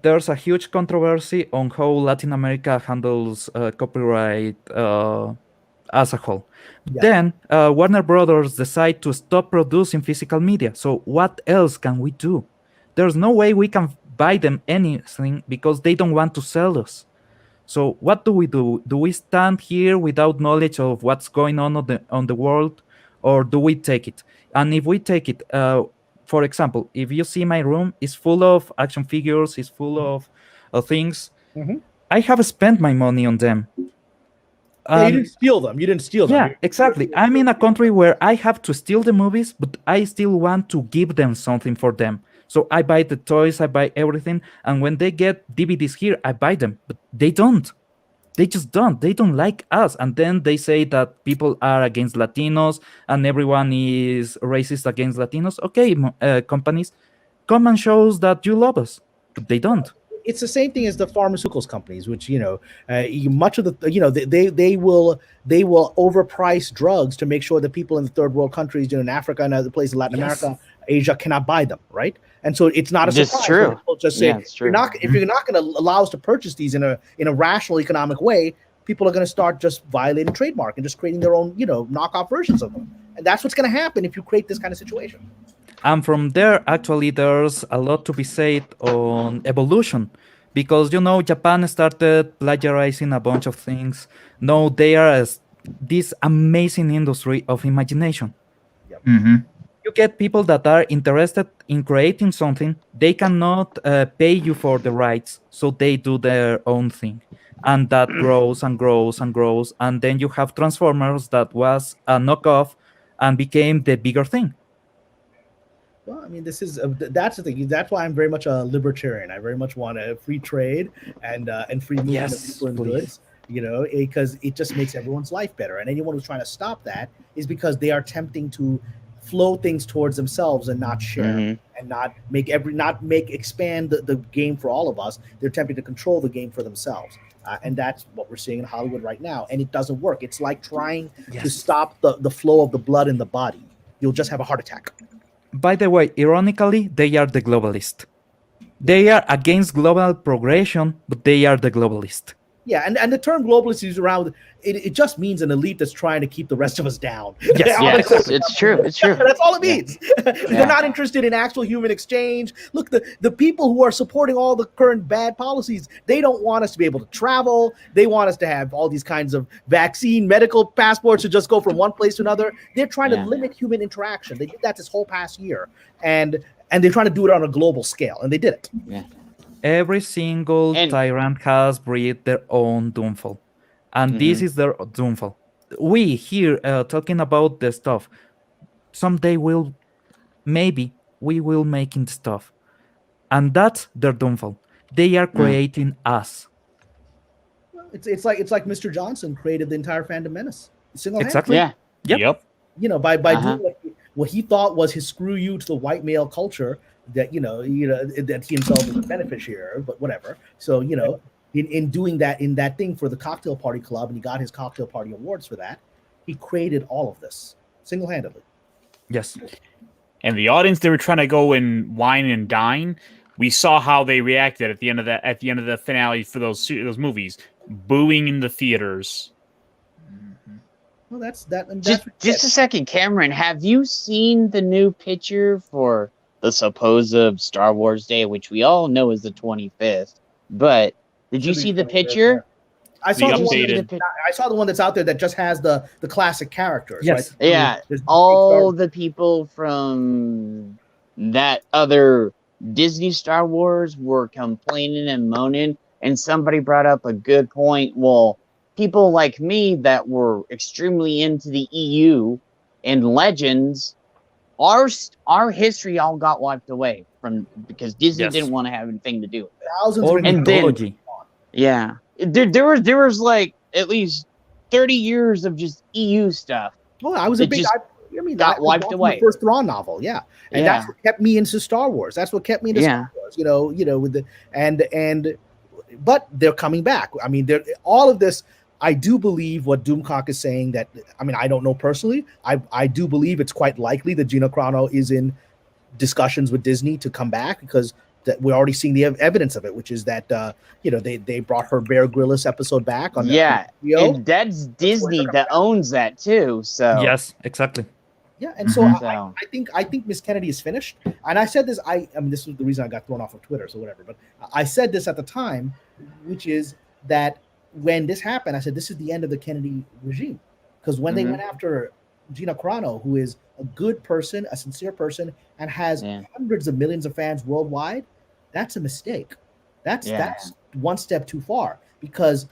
there's a huge controversy on how Latin America handles copyright as a whole. Yeah. Then Warner Brothers decide to stop producing physical media. So what else can we do? There's no way we can buy them anything because they don't want to sell us. So what do we do? Do we stand here without knowledge of what's going on the world, or do we take it? And if we take it, for example, if you see my room, it's full of action figures, it's full of things. Mm-hmm. I have spent my money on them. You didn't steal them. You didn't steal them. Yeah, exactly. I'm in a country where I have to steal the movies, but I still want to give them something for them. So I buy the toys, I buy everything, and when they get DVDs here, I buy them. But they don't. They just don't. They don't like us. And then they say that people are against Latinos and everyone is racist against Latinos. Okay, companies, come and show us that you love us. But they don't. It's the same thing as the pharmaceuticals companies, which much of the they will overprice drugs to make sure that people in the third world countries, in Africa and other places, Latin America, Asia, cannot buy them, right? And so it's not a surprise. It's true. People just say if you're not going to allow us to purchase these in a rational economic way, people are going to start just violating trademark and just creating their own knockoff versions of them, and that's what's going to happen if you create this kind of situation. And from there, actually, there's a lot to be said on evolution, because, Japan started plagiarizing a bunch of things. Now they are this amazing industry of imagination. Yep. Mm-hmm. You get people that are interested in creating something. They cannot pay you for the rights, so they do their own thing. And that grows and grows and grows. And then you have Transformers that was a knockoff and became the bigger thing. Well, I mean, that's the thing. That's why I'm very much a libertarian. I very much want a free trade and free movement of people and goods. Because it just makes everyone's life better. And anyone who's trying to stop that is because they are attempting to flow things towards themselves and not share and not expand the game for all of us. They're attempting to control the game for themselves. And that's what we're seeing in Hollywood right now. And it doesn't work. It's like trying to stop the flow of the blood in the body. You'll just have a heart attack. By the way, ironically, they are the globalist. They are against global progression, but they are the globalist. Yeah, and the term globalist is around. It just means an elite that's trying to keep the rest of us down. Yes, it's true. It's true. That's all it means. They're not interested in actual human exchange. Look, the people who are supporting all the current bad policies, they don't want us to be able to travel. They want us to have all these kinds of vaccine, medical passports to just go from one place to another. They're trying to limit human interaction. They did that this whole past year, and they're trying to do it on a global scale, and they did it. Yeah. Every single tyrant has breathed their own doomfall. And this is their doomfall. We here talking about the stuff. Someday maybe we will making stuff. And that's their doomfall. They are creating us. Well, it's like Mr. Johnson created the entire Phantom Menace. Exactly. Yeah. Yep. By doing what he thought was his screw you to the white male culture, that that he himself is a beneficiary, but whatever. So in doing that, in that thing for the cocktail party club, and he got his cocktail party awards for that, he created all of this single-handedly. Yes. And the audience, they were trying to go and wine and dine. We saw how they reacted at the end of the finale for those movies, booing in the theaters. Well, that's that. And Just a second, Cameron. Have you seen the new picture for the supposed Star Wars Day, which we all know is the 25th? But did you Should be see the 25th, picture? I saw The the one. updated. I saw the one that's out there that just has the classic characters. Yes. Right? Yeah, There's all the people from that other Disney Star Wars were complaining and moaning, and somebody brought up a good point. Well, people like me that were extremely into the EU and Legends, our history all got wiped away from because Disney Yes. didn't want to have anything to do with it. thousands Or of And then- mythology. Yeah, there was like at least 30 years of just EU stuff. Well, I was It a big. just I mean, got that was wiped from away. The first Thrawn novel, yeah, and Yeah. that's what kept me into Star Wars. That's what kept me into Yeah. Star Wars. You know, with the but they're coming back. I mean, they're all of this. I do believe what Doomcock is saying. That I mean, I don't know personally. I do believe it's quite likely that Gina Carano is in discussions with Disney to come back because that we're already seeing the evidence of it, which is that they brought her Bear Grylls episode back on HBO. and that's Disney that owns that too. So Yes, exactly. Yeah, and so Mhm. I think Miss Kennedy is finished. And I said this. I mean, this was the reason I got thrown off of Twitter, so whatever. But I said this at the time, which is that when this happened, I said this is the end of the Kennedy regime, because when they went after Gina Carano, who is a good person, a sincere person, and has hundreds of millions of fans worldwide, that's a mistake. That's one step too far because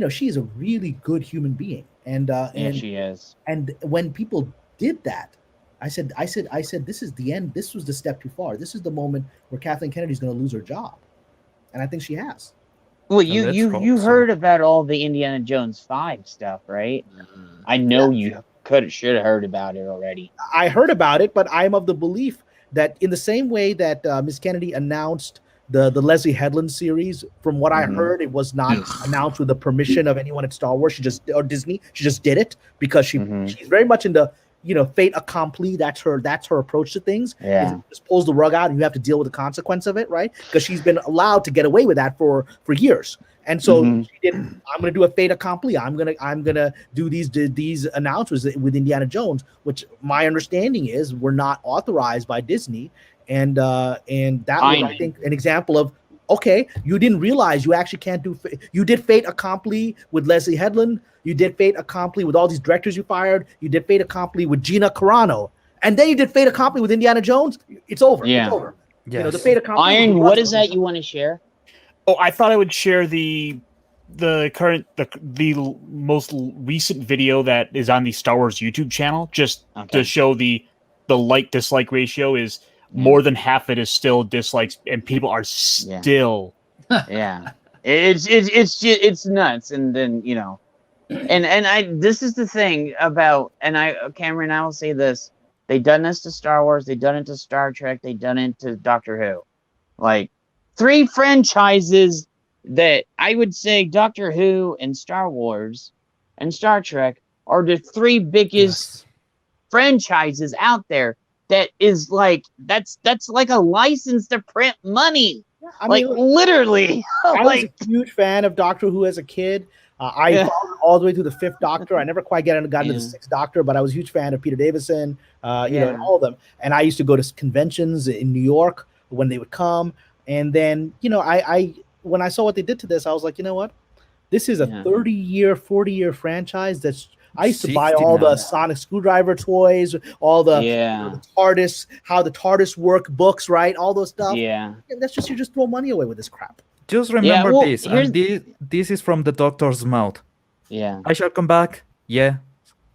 she's a really good human being, and she is. And when people did that, I said, this is the end. This was the step too far. This is the moment where Kathleen Kennedy's going to lose her job, and I think she has. Well, you heard about all the Indiana Jones 5 stuff, right? I know you should have heard about it already. I heard about it, but I'm of the belief that in the same way that Miss Kennedy announced the Leslie Headland series, from what I heard, it was not announced with the permission of anyone at Star Wars. Or Disney. She just did it because she's very much into fait accompli. That's her approach to things. Yeah. Just pulls the rug out and you have to deal with the consequence of it, right? Because she's been allowed to get away with that for years. And so she did. I'm going to do a fait accompli. I'm gonna do these announcements with Indiana Jones, which my understanding is were not authorized by Disney, and that was, I think, an example of okay, you didn't realize you actually can't do. You did fait accompli with Leslie Headland. You did fait accompli with all these directors you fired. You did fait accompli with Gina Carano, and then you did fait accompli with Indiana Jones. It's over. Yeah. It's over. Yes. The fait accompli. Iron, what is that you want to share? Oh, I thought I would share the most recent video that is on the Star Wars YouTube channel, just to show the like-dislike ratio is more than half it is still dislikes, and people are still. Yeah, it's nuts, and then and this is the thing about, and Cameron, I will say this: they done this to Star Wars, they done it to Star Trek, they done it to Doctor Who, like 3 franchises that I would say Doctor Who and Star Wars and Star Trek are the 3 biggest franchises out there. That is like that's like a license to print money. I mean, literally. I was a huge fan of Doctor Who as a kid. I followed all the way through the 5th Doctor. I never quite got into the 6th Doctor, but I was a huge fan of Peter Davison, and all of them. And I used to go to conventions in New York when they would come. And then, I when I saw what they did to this, I was like, you know what? This is a 30-year, 40-year franchise that's I used to buy all the Sonic Screwdriver toys, all the, the TARDIS, how the TARDIS work books, right? All those stuff. Yeah. And that's just, you just throw money away with this crap. Just remember this. And this is from the Doctor's mouth. Yeah. I shall come back. Yeah,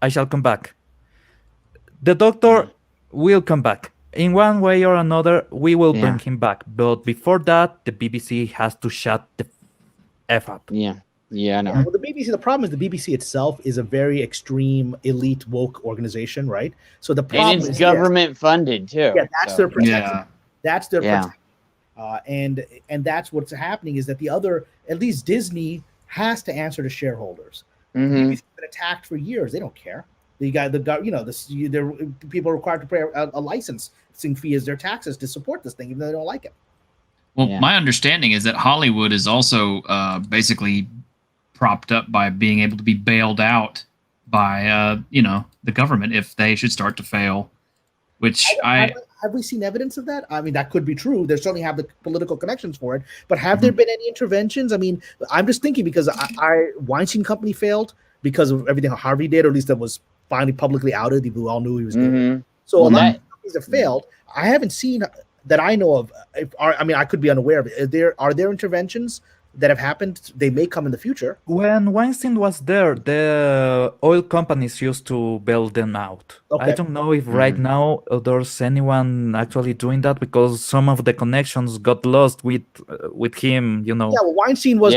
I shall come back. The Doctor will come back. In one way or another, we will bring him back. But before that, the BBC has to shut the F up. Yeah. Yeah, I know. Well, the BBC, the problem is the BBC itself is a very extreme, elite, woke organization, right? So the problem and it's government funded too. Yeah, that's their protection. Yeah. That's their protection. And that's what's happening is that the other, at least Disney, has to answer to shareholders. BBC's been attacked for years. They don't care. The guy, people are required to pay a licensing fee as their taxes to support this thing, even though they don't like it. Well, my understanding is that Hollywood is also basically propped up by being able to be bailed out by the government if they should start to fail. Which have we seen evidence of that? I mean, that could be true. They certainly have the political connections for it. But have there been any interventions? I mean, I'm just thinking because Weinstein Company failed because of everything Harvey did, or at least that was finally publicly outed. We all knew he was doing it. So a lot of companies have failed. I haven't seen that I know of. I could be unaware of it. Are there interventions that have happened? They may come in the future. When Weinstein was there, the oil companies used to bail them out. Okay. I don't know if right now there's anyone actually doing that because some of the connections got lost with him. Yeah, well, Weinstein was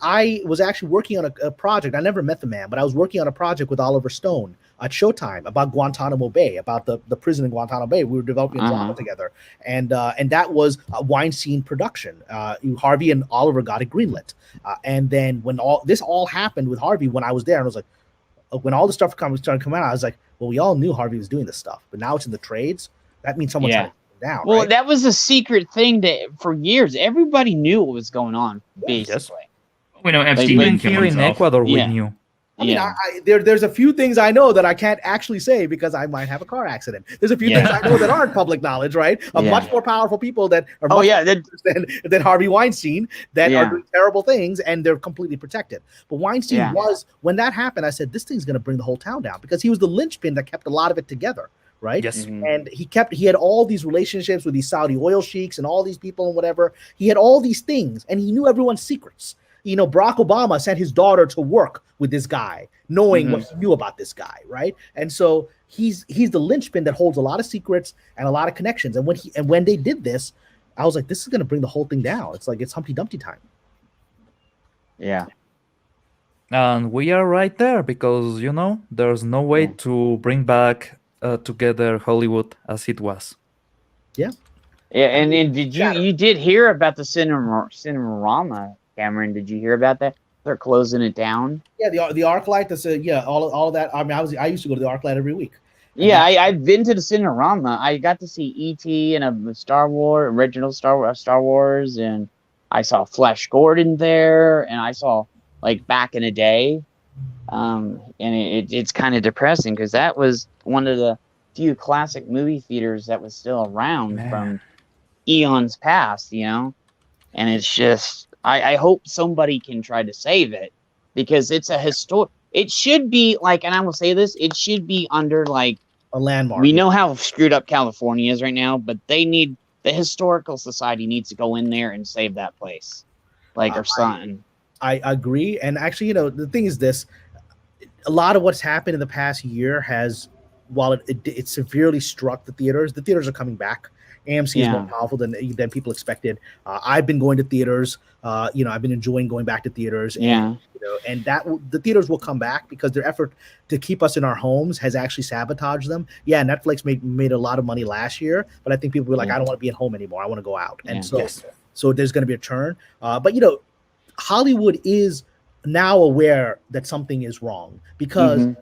I was actually working on a project. I never met the man, but I was working on a project with Oliver Stone at Showtime about Guantanamo Bay, about the prison in Guantanamo Bay. We were developing a drama together, and that was a Weinstein production. Harvey and Oliver got it greenlit, and then when this all happened with Harvey, when I was there, and I was like, when all the stuff started coming out, I was like, well, we all knew Harvey was doing this stuff, but now it's in the trades. That means someone's trying to take him down. Well, right? that was a secret thing that for years everybody knew what was going on. Basically, we know Epstein even here in Ecuador, we knew. I mean, there's a few things I know that I can't actually say because I might have a car accident. There's a few things I know that aren't public knowledge, right? Of much more powerful people that are than Harvey Weinstein that are doing terrible things, and they're completely protected. But Weinstein was, when that happened, I said, this thing's going to bring the whole town down because he was the linchpin that kept a lot of it together, right? Yes. And he had all these relationships with these Saudi oil sheiks and all these people and whatever. He had all these things, and he knew everyone's secrets. Barack Obama sent his daughter to work with this guy, knowing what he knew about this guy, right? And so he's the linchpin that holds a lot of secrets and a lot of connections. And when they did this, I was like, this is going to bring the whole thing down. It's like it's Humpty Dumpty time. Yeah. And we are right there because there's no way to bring back together Hollywood as it was. Yeah. Yeah, and then you did hear about the Cinerama? Cameron, did you hear about that? They're closing it down. Yeah, the ArcLight. That's all of that. I mean, I used to go to the ArcLight every week. I've been to the Cinerama. I got to see E.T. and a original Star Wars, and I saw Flash Gordon there, and I saw back in the day, and it's kind of depressing because that was one of the few classic movie theaters that was still around from eons past, and it's just. I hope somebody can try to save it because it's a historic. It should be and I will say this, it should be under a landmark. We know how screwed up California is right now, but the historical society needs to go in there and save that place, or something. I agree, and actually, the thing is this: a lot of what's happened in the past year has, while it severely struck the theaters are coming back. AMC is more powerful than people expected. I've been going to theaters. I've been enjoying going back to theaters. And, and the theaters will come back because their effort to keep us in our homes has actually sabotaged them. Yeah, Netflix made a lot of money last year, but I think people were like, I don't want to be at home anymore. I want to go out. And so there's going to be a turn. But Hollywood is now aware that something is wrong because.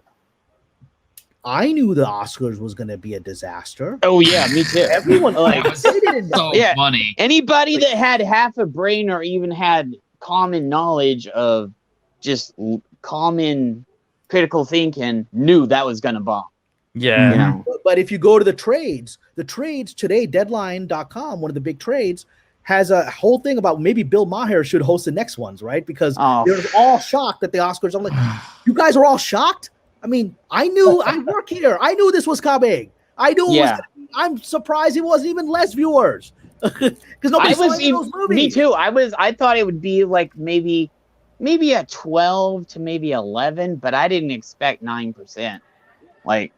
I knew the Oscars was going to be a disaster. Oh yeah, me too. Everyone so funny. Anybody that had half a brain or even had common knowledge of just common critical thinking knew that was going to bomb. Yeah. But if you go to the trades today, Deadline.com, one of the big trades, has a whole thing about maybe Bill Maher should host the next ones, right? Because they're all shocked that the Oscars. I'm like, you guys are all shocked? I mean, I work here. I knew this was coming. I knew it was. I'm surprised it wasn't even less viewers because nobody saw any of those movies. Me too. I thought it would be maybe a 12 to maybe 11, but I didn't expect 9%. I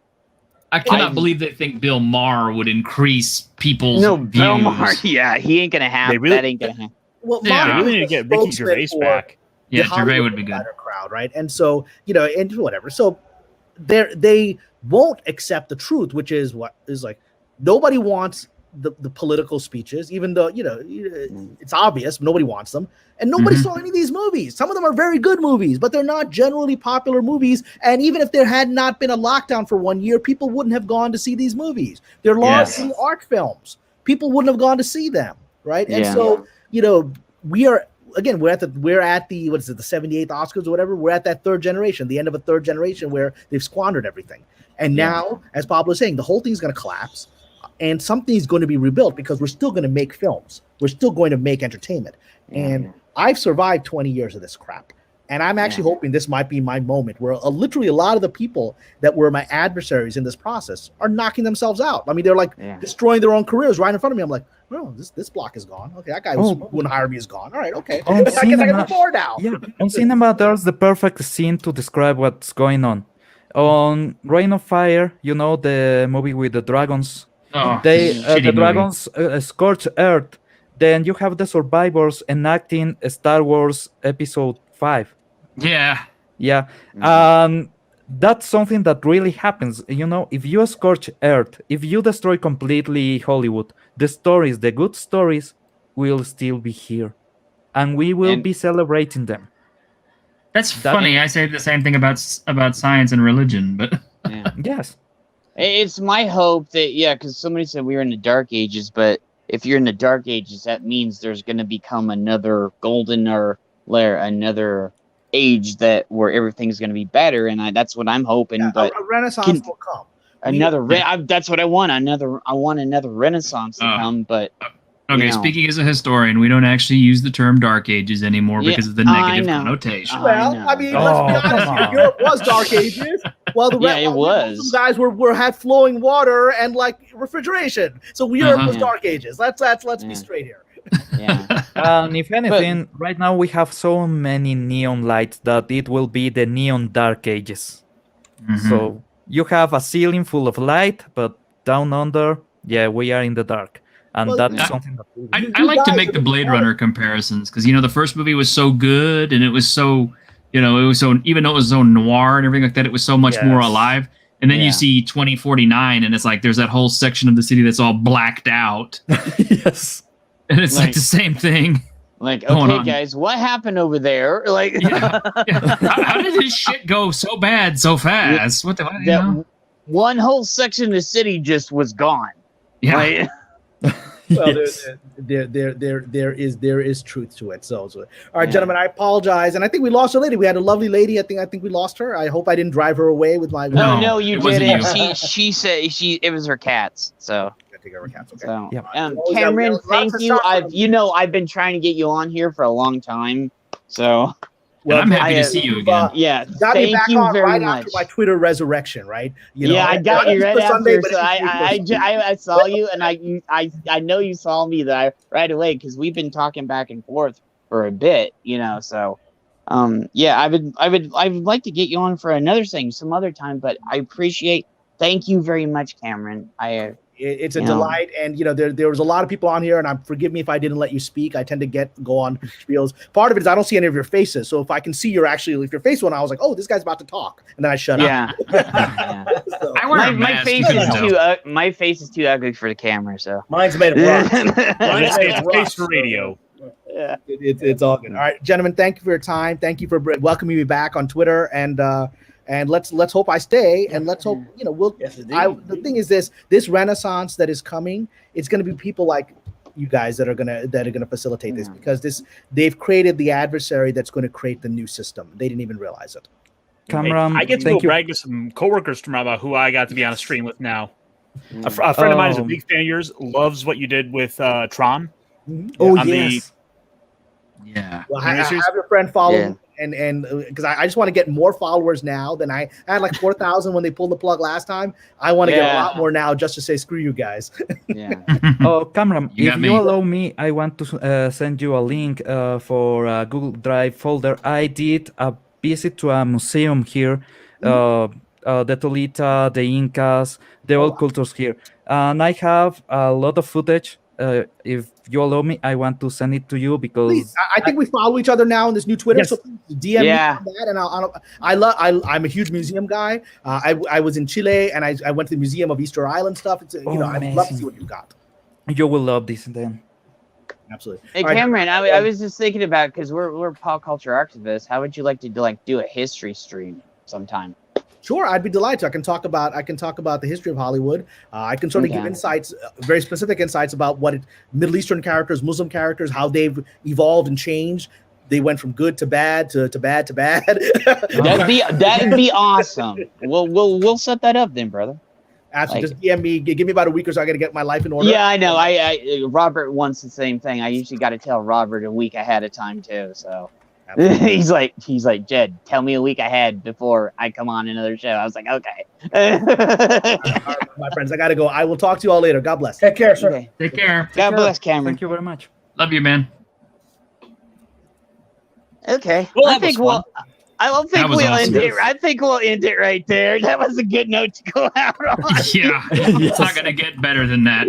cannot believe they think Bill Maher would increase people's views. Bill Maher. Yeah, he ain't gonna have that. Ain't gonna happen. Well, they really need to get Ricky Gervais back. Yeah, Gervais would be good. Crowd, right? And so and whatever. So. They won't accept the truth, which is what is nobody wants the political speeches, even though it's obvious nobody wants them, and nobody saw any of these movies. Some of them are very good movies, but they're not generally popular movies. And even if there had not been a lockdown for 1 year, people wouldn't have gone to see these movies. They're largely art films. People wouldn't have gone to see them, right? And so we are. again, we're at the what is it, the 78th Oscars or whatever. We're at that third generation, the end of a third generation where they've squandered everything. And now, as Pablo was saying, the whole thing's going to collapse, and something's going to be rebuilt because we're still going to make films. We're still going to make entertainment. And I've survived 20 years of this crap. And I'm actually hoping this might be my moment where literally a lot of the people that were my adversaries in this process are knocking themselves out. I mean, they're like destroying their own careers right in front of me. I'm like, oh, this block is gone. Okay, that guy who wouldn't hire me is gone. All right, okay. On I guess I get the floor now. Yeah, on cinema, there's the perfect scene to describe what's going on. On Reign of Fire, you know, the movie with the dragons. The dragons scorch Earth. Then you have the survivors enacting Star Wars Episode 5. Yeah. That's something that really happens. You know, if you scorch Earth, if you destroy completely Hollywood, the good stories will still be here. And we will be celebrating them. That's funny. I say the same thing about science and religion, but yes. It's my hope that, because somebody said we were in the Dark Ages, but if you're in the Dark Ages, that means there's going to become another golden another age where everything's going to be better, and that's what I'm hoping. But a renaissance will come. That's what I want. I want another renaissance to come. But okay, speaking as a historian, we don't actually use the term Dark Ages anymore because of the negative connotation. Well, I mean, let's be honest. Europe was Dark Ages. Well, it was. Some guys had flowing water and like refrigeration. So Europe was Dark Ages. Let's be straight here. If anything, right now we have so many neon lights that it will be the neon Dark Ages. So you have a ceiling full of light, but down under, we are in the dark. And that's something that I like to make the Blade Runner comparisons because, the first movie was so good and it was so, it was so, even though it was so noir and everything like that, it was so much more alive. And then you see 2049 and it's like there's that whole section of the city that's all blacked out. Yes. And it's like the same thing. Like, okay, guys, what happened over there? Like, how did this shit go so bad so fast? What the? One whole section of the city just was gone. Yeah. Right? Well, there is truth to it. So all right, gentlemen, I apologize, and I think we lost a lady. We had a lovely lady. I think we lost her. I hope I didn't drive her away with my. No, you didn't. She said it was her cats. So. So, Kamran, thank you. I've been trying to get you on here for a long time. So. Well, I'm happy to see you again. Thank you very much. After my Twitter resurrection, right? I got you right after. So I saw you, and I know you saw me right away because we've been talking back and forth for a bit, So, I would like to get you on for another thing some other time, but I appreciate. Thank you very much, Kamran. It's a delight, and there was a lot of people on here, and forgive me if I didn't let you speak. I tend to go on spiels. Part of it is I don't see any of your faces, so if I can see your face one, I was like, oh, this guy's about to talk, and then I shut up. So, my face is too ugly for the camera, so mine's made of rocks. It's face for radio. Yeah, it's all good. All right, gentlemen, thank you for your time. Thank you for welcoming me back on Twitter, and let's hope I stay, and let's hope we'll. Yes, the thing is this renaissance that is coming. It's going to be people like you guys that are gonna facilitate this because they've created the adversary that's going to create the new system. They didn't even realize it. Kamran, I get to go brag to some coworkers tomorrow who I got to be on a stream with now. A friend of mine is a big fan of yours. Loves what you did with Tron. Oh yes. Well, I have your friend follow. And because I just want to get more followers now than I had like 4,000 when they pulled the plug last time. I want to get a lot more now just to say screw you guys. Kamran, if you allow me, I want to send you a link for a Google Drive folder. I did a visit to a museum here, the Tolita, the Incas, the old cultures here, and I have a lot of footage. If you allow me, I want to send it to you because please, I think we follow each other now on this new Twitter. Yes. So DM me on that, and I'm a huge museum guy. I was in Chile and I went to the Museum of Easter Island stuff. It's I'd love to see what you got. You will love this then. Absolutely. Hey, Kamran, I was just thinking about because we're pop culture archivists. How would you like to do a history stream sometime? Sure, I'd be delighted. I can talk about the history of Hollywood. I can sort of give insights, very specific insights about what Middle Eastern characters, Muslim characters, how they've evolved and changed. they went from good to bad to bad to bad. That'd be awesome. We'll set that up then, brother. Absolutely, just DM me. Give me about a week or so. I got to get my life in order. Yeah, I know. I Robert wants the same thing. I usually got to tell Robert a week ahead of time too. So he's like, Jed, tell me a week ahead before I come on another show. I was like, okay. My friends, I got to go. I will talk to you all later. God bless. Take care, sir. Okay. Take care. God bless, Cameron. Thank you very much. Love you, man. Okay. Well, I that was think fun. I don't think That was we'll awesome. end it. I think we'll end it right there. That was a good note to go out on. Yeah, it's not gonna get better than that.